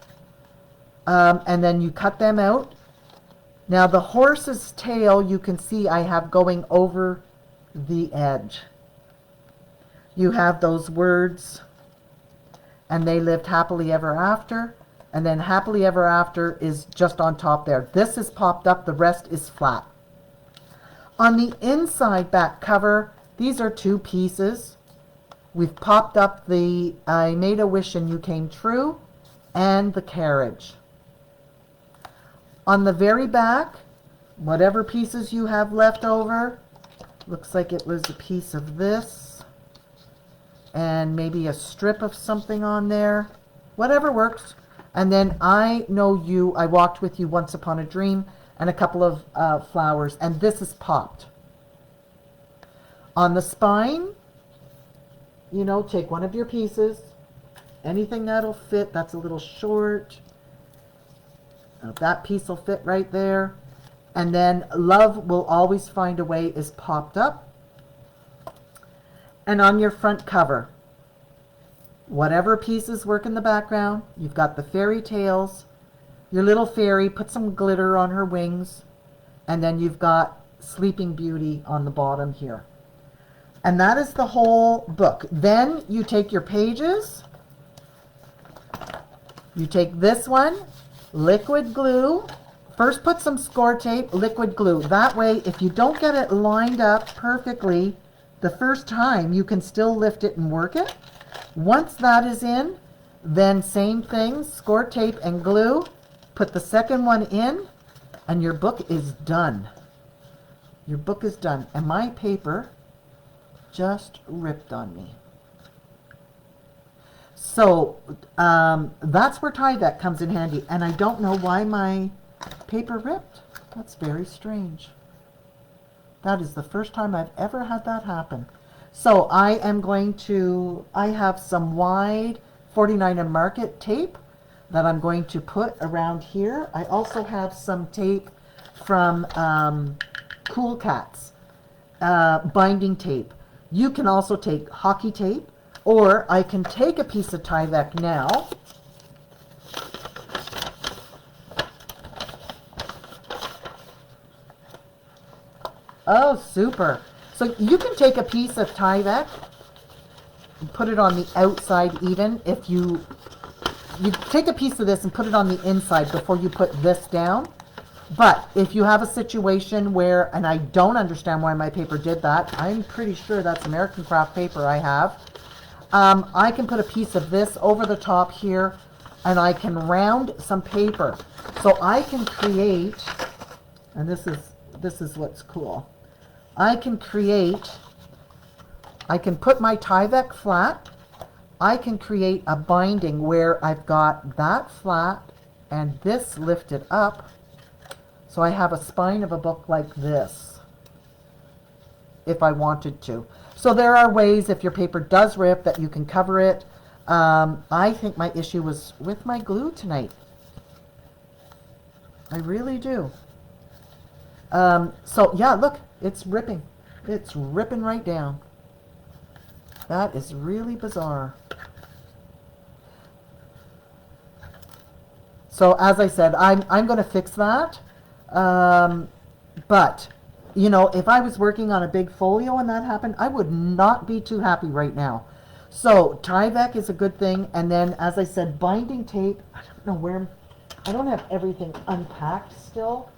And then you cut them out. Now the horse's tail, you can see I have going over the edge. You have those words, and they lived happily ever after. And then happily ever after is just on top there. This is popped up, the rest is flat. On the inside back cover, these are two pieces. We've popped up the I Made a Wish and You Came True and the carriage. On the very back, whatever pieces you have left over, looks like it was a piece of this and maybe a strip of something on there. Whatever works. And then I Know You, I Walked With You Once Upon a Dream, and a couple of flowers, and this is popped. On the spine, you know, take one of your pieces, anything that'll fit. That's a little short. That piece will fit right there. And then Love Will Always Find a Way is popped up. And on your front cover, whatever pieces work in the background, you've got the fairy tales, your little fairy, put some glitter on her wings, and then you've got Sleeping Beauty on the bottom here. And that is the whole book. Then you take your pages. You take this one, liquid glue. First put some score tape, liquid glue. That way, if you don't get it lined up perfectly the first time, you can still lift it and work it. Once that is in, then same thing, score tape and glue. Put the second one in, and your book is done. Your book is done. And my paper just ripped on me. So that's where Tyvek comes in handy. And I don't know why my paper ripped. That's very strange. That is the first time I've ever had that happen. So I have some wide 49 and Market tape that I'm going to put around here. I also have some tape from Cool Cats, binding tape. You can also take hockey tape, or I can take a piece of Tyvek now. Oh, super. So you can take a piece of Tyvek and put it on the outside even. If you take a piece of this and put it on the inside before you put this down. But if you have a situation where, and I don't understand why my paper did that, I'm pretty sure that's American Craft paper I have. I can put a piece of this over the top here, and I can round some paper. So I can create, and this is what's cool. I can put my Tyvek flat. I can create a binding where I've got that flat and this lifted up. So I have a spine of a book like this, if I wanted to. So there are ways, if your paper does rip, that you can cover it. I think my issue was with my glue tonight. I really do. So yeah, look, it's ripping. It's ripping right down. That is really bizarre. So as I said, I'm going to fix that. But, you know, if I was working on a big folio and that happened, I would not be too happy right now. So Tyvek is a good thing. And then, as I said, binding tape. I don't know where, I don't have everything unpacked still.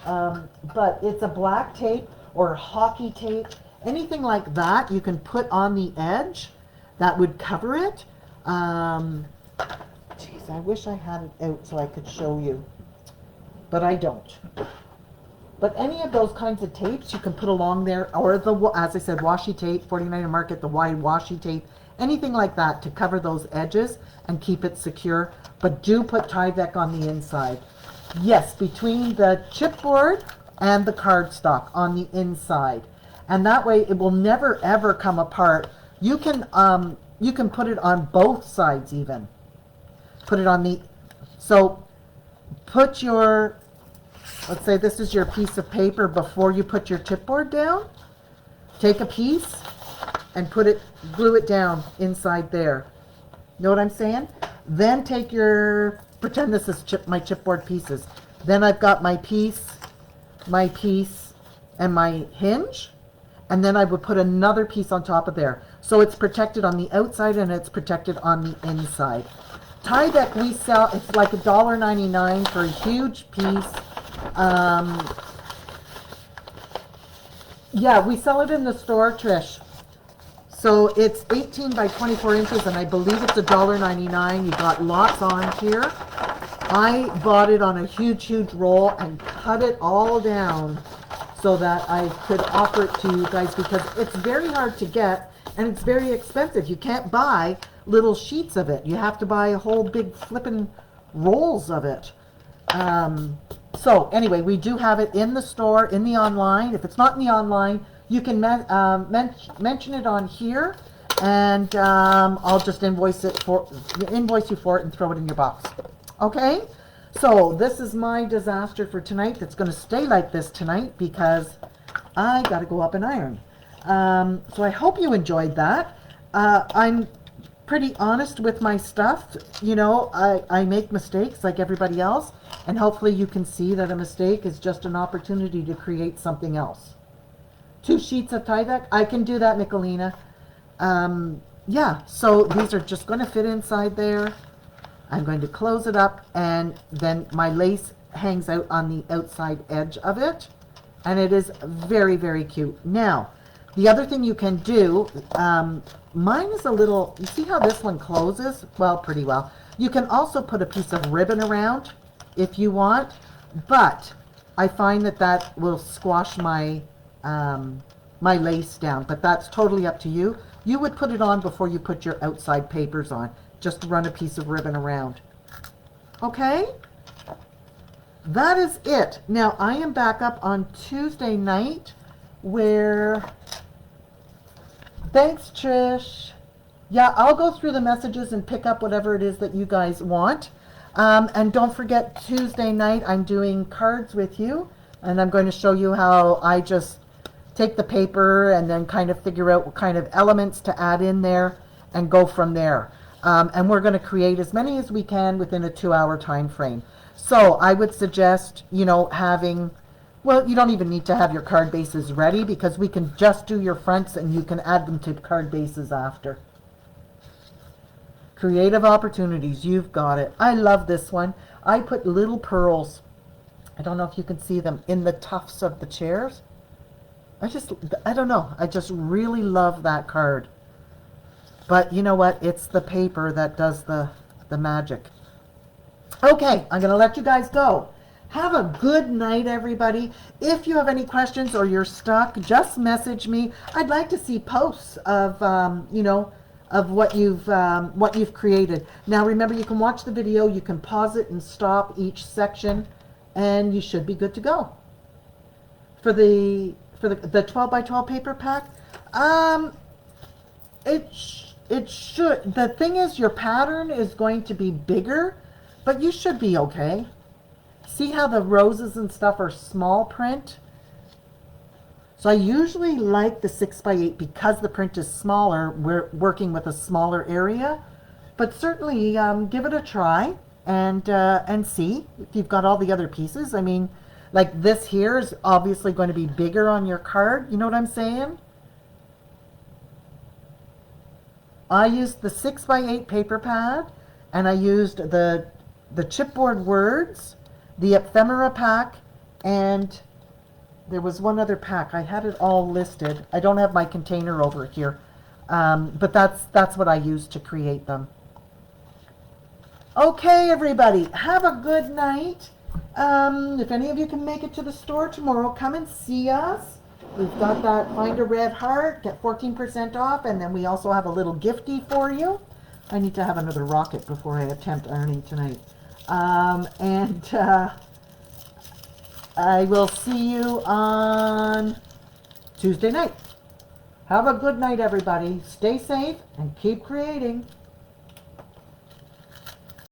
But it's a black tape or hockey tape. Anything like that you can put on the edge that would cover it. Geez, I wish I had it out so I could show you. But I don't. But any of those kinds of tapes you can put along there, or the, as I said, washi tape, 49 and Market, the wide washi tape, anything like that to cover those edges and keep it secure. But do put Tyvek on the inside. Yes, between the chipboard and the cardstock on the inside. And that way it will never ever come apart. You can put it on both sides even. Put it on the, so put your, let's say this is your piece of paper before you put your chipboard down. Take a piece and put it, glue it down inside there. Know what I'm saying? Then take your, pretend this is my chipboard pieces. Then I've got my piece, and my hinge. And then I would put another piece on top of there. So it's protected on the outside and it's protected on the inside. Tyvek we sell, it's like $1.99 for a huge piece. Yeah, we sell it in the store, Trish. So it's 18 by 24 inches and I believe it's $1.99. You got lots on here. I bought it on a huge roll and cut it all down so that I could offer it to you guys, because it's very hard to get and it's very expensive. You can't buy little sheets of it. You have to buy a whole big flippin' rolls of it. So anyway, we do have it in the store, in the online. If it's not in the online, you can mention it on here, and I'll just invoice you for it and throw it in your box. Okay? So this is my disaster for tonight. That's going to stay like this tonight because I got to go up and iron. So I hope you enjoyed that. I'm pretty honest with my stuff. You know, I make mistakes like everybody else, and hopefully you can see that a mistake is just an opportunity to create something else, 2 sheets of Tyvek. I can do that, Michelina. Yeah, so these are just going to fit inside there. I'm going to close it up, and then my lace hangs out on the outside edge of it, and it is very, very cute. Now, the other thing you can do, mine is a little, you see how this one closes? Well, pretty well. You can also put a piece of ribbon around if you want, but I find that that will squash my my lace down, but that's totally up to you. You would put it on before you put your outside papers on. Just run a piece of ribbon around. Okay? That is it. Now, I am back up on Tuesday night where... Thanks, Trish. Yeah, I'll go through the messages and pick up whatever it is that you guys want. And don't forget, Tuesday night, I'm doing cards with you. And I'm going to show you how I just take the paper and then kind of figure out what kind of elements to add in there and go from there. And we're going to create as many as we can within a 2-hour time frame. So I would suggest, you know, having, well, you don't even need to have your card bases ready because we can just do your fronts and you can add them to card bases after. Creative opportunities, you've got it. I love this one. I put little pearls, I don't know if you can see them, in the tufts of the chairs. I don't know. I just really love that card. But you know what? It's the paper that does the magic. Okay, I'm going to let you guys go. Have a good night, everybody. If you have any questions or you're stuck, just message me. I'd like to see posts of, you know, of what you've created. Now, remember, you can watch the video. You can pause it and stop each section, and you should be good to go. For the 12 by 12 paper pack, it should. The thing is, your pattern is going to be bigger, but you should be okay. See how the roses and stuff are small print? So I usually like the 6 by 8 because the print is smaller. We're working with a smaller area, but certainly give it a try and see if you've got all the other pieces. I mean, like this here is obviously going to be bigger on your card. You know what I'm saying? I used the 6 by 8 paper pad, and I used the chipboard words, the ephemera pack, and there was one other pack. I had it all listed. I don't have my container over here, but that's what I used to create them. Okay, everybody, have a good night. If any of you can make it to the store tomorrow, come and see us. We've got that Find a Red Heart, get 14% off, and then we also have a little gifty for you. I need to have another rocket before I attempt ironing tonight. I will see you on Tuesday night. Have a good night, everybody. Stay safe and keep creating.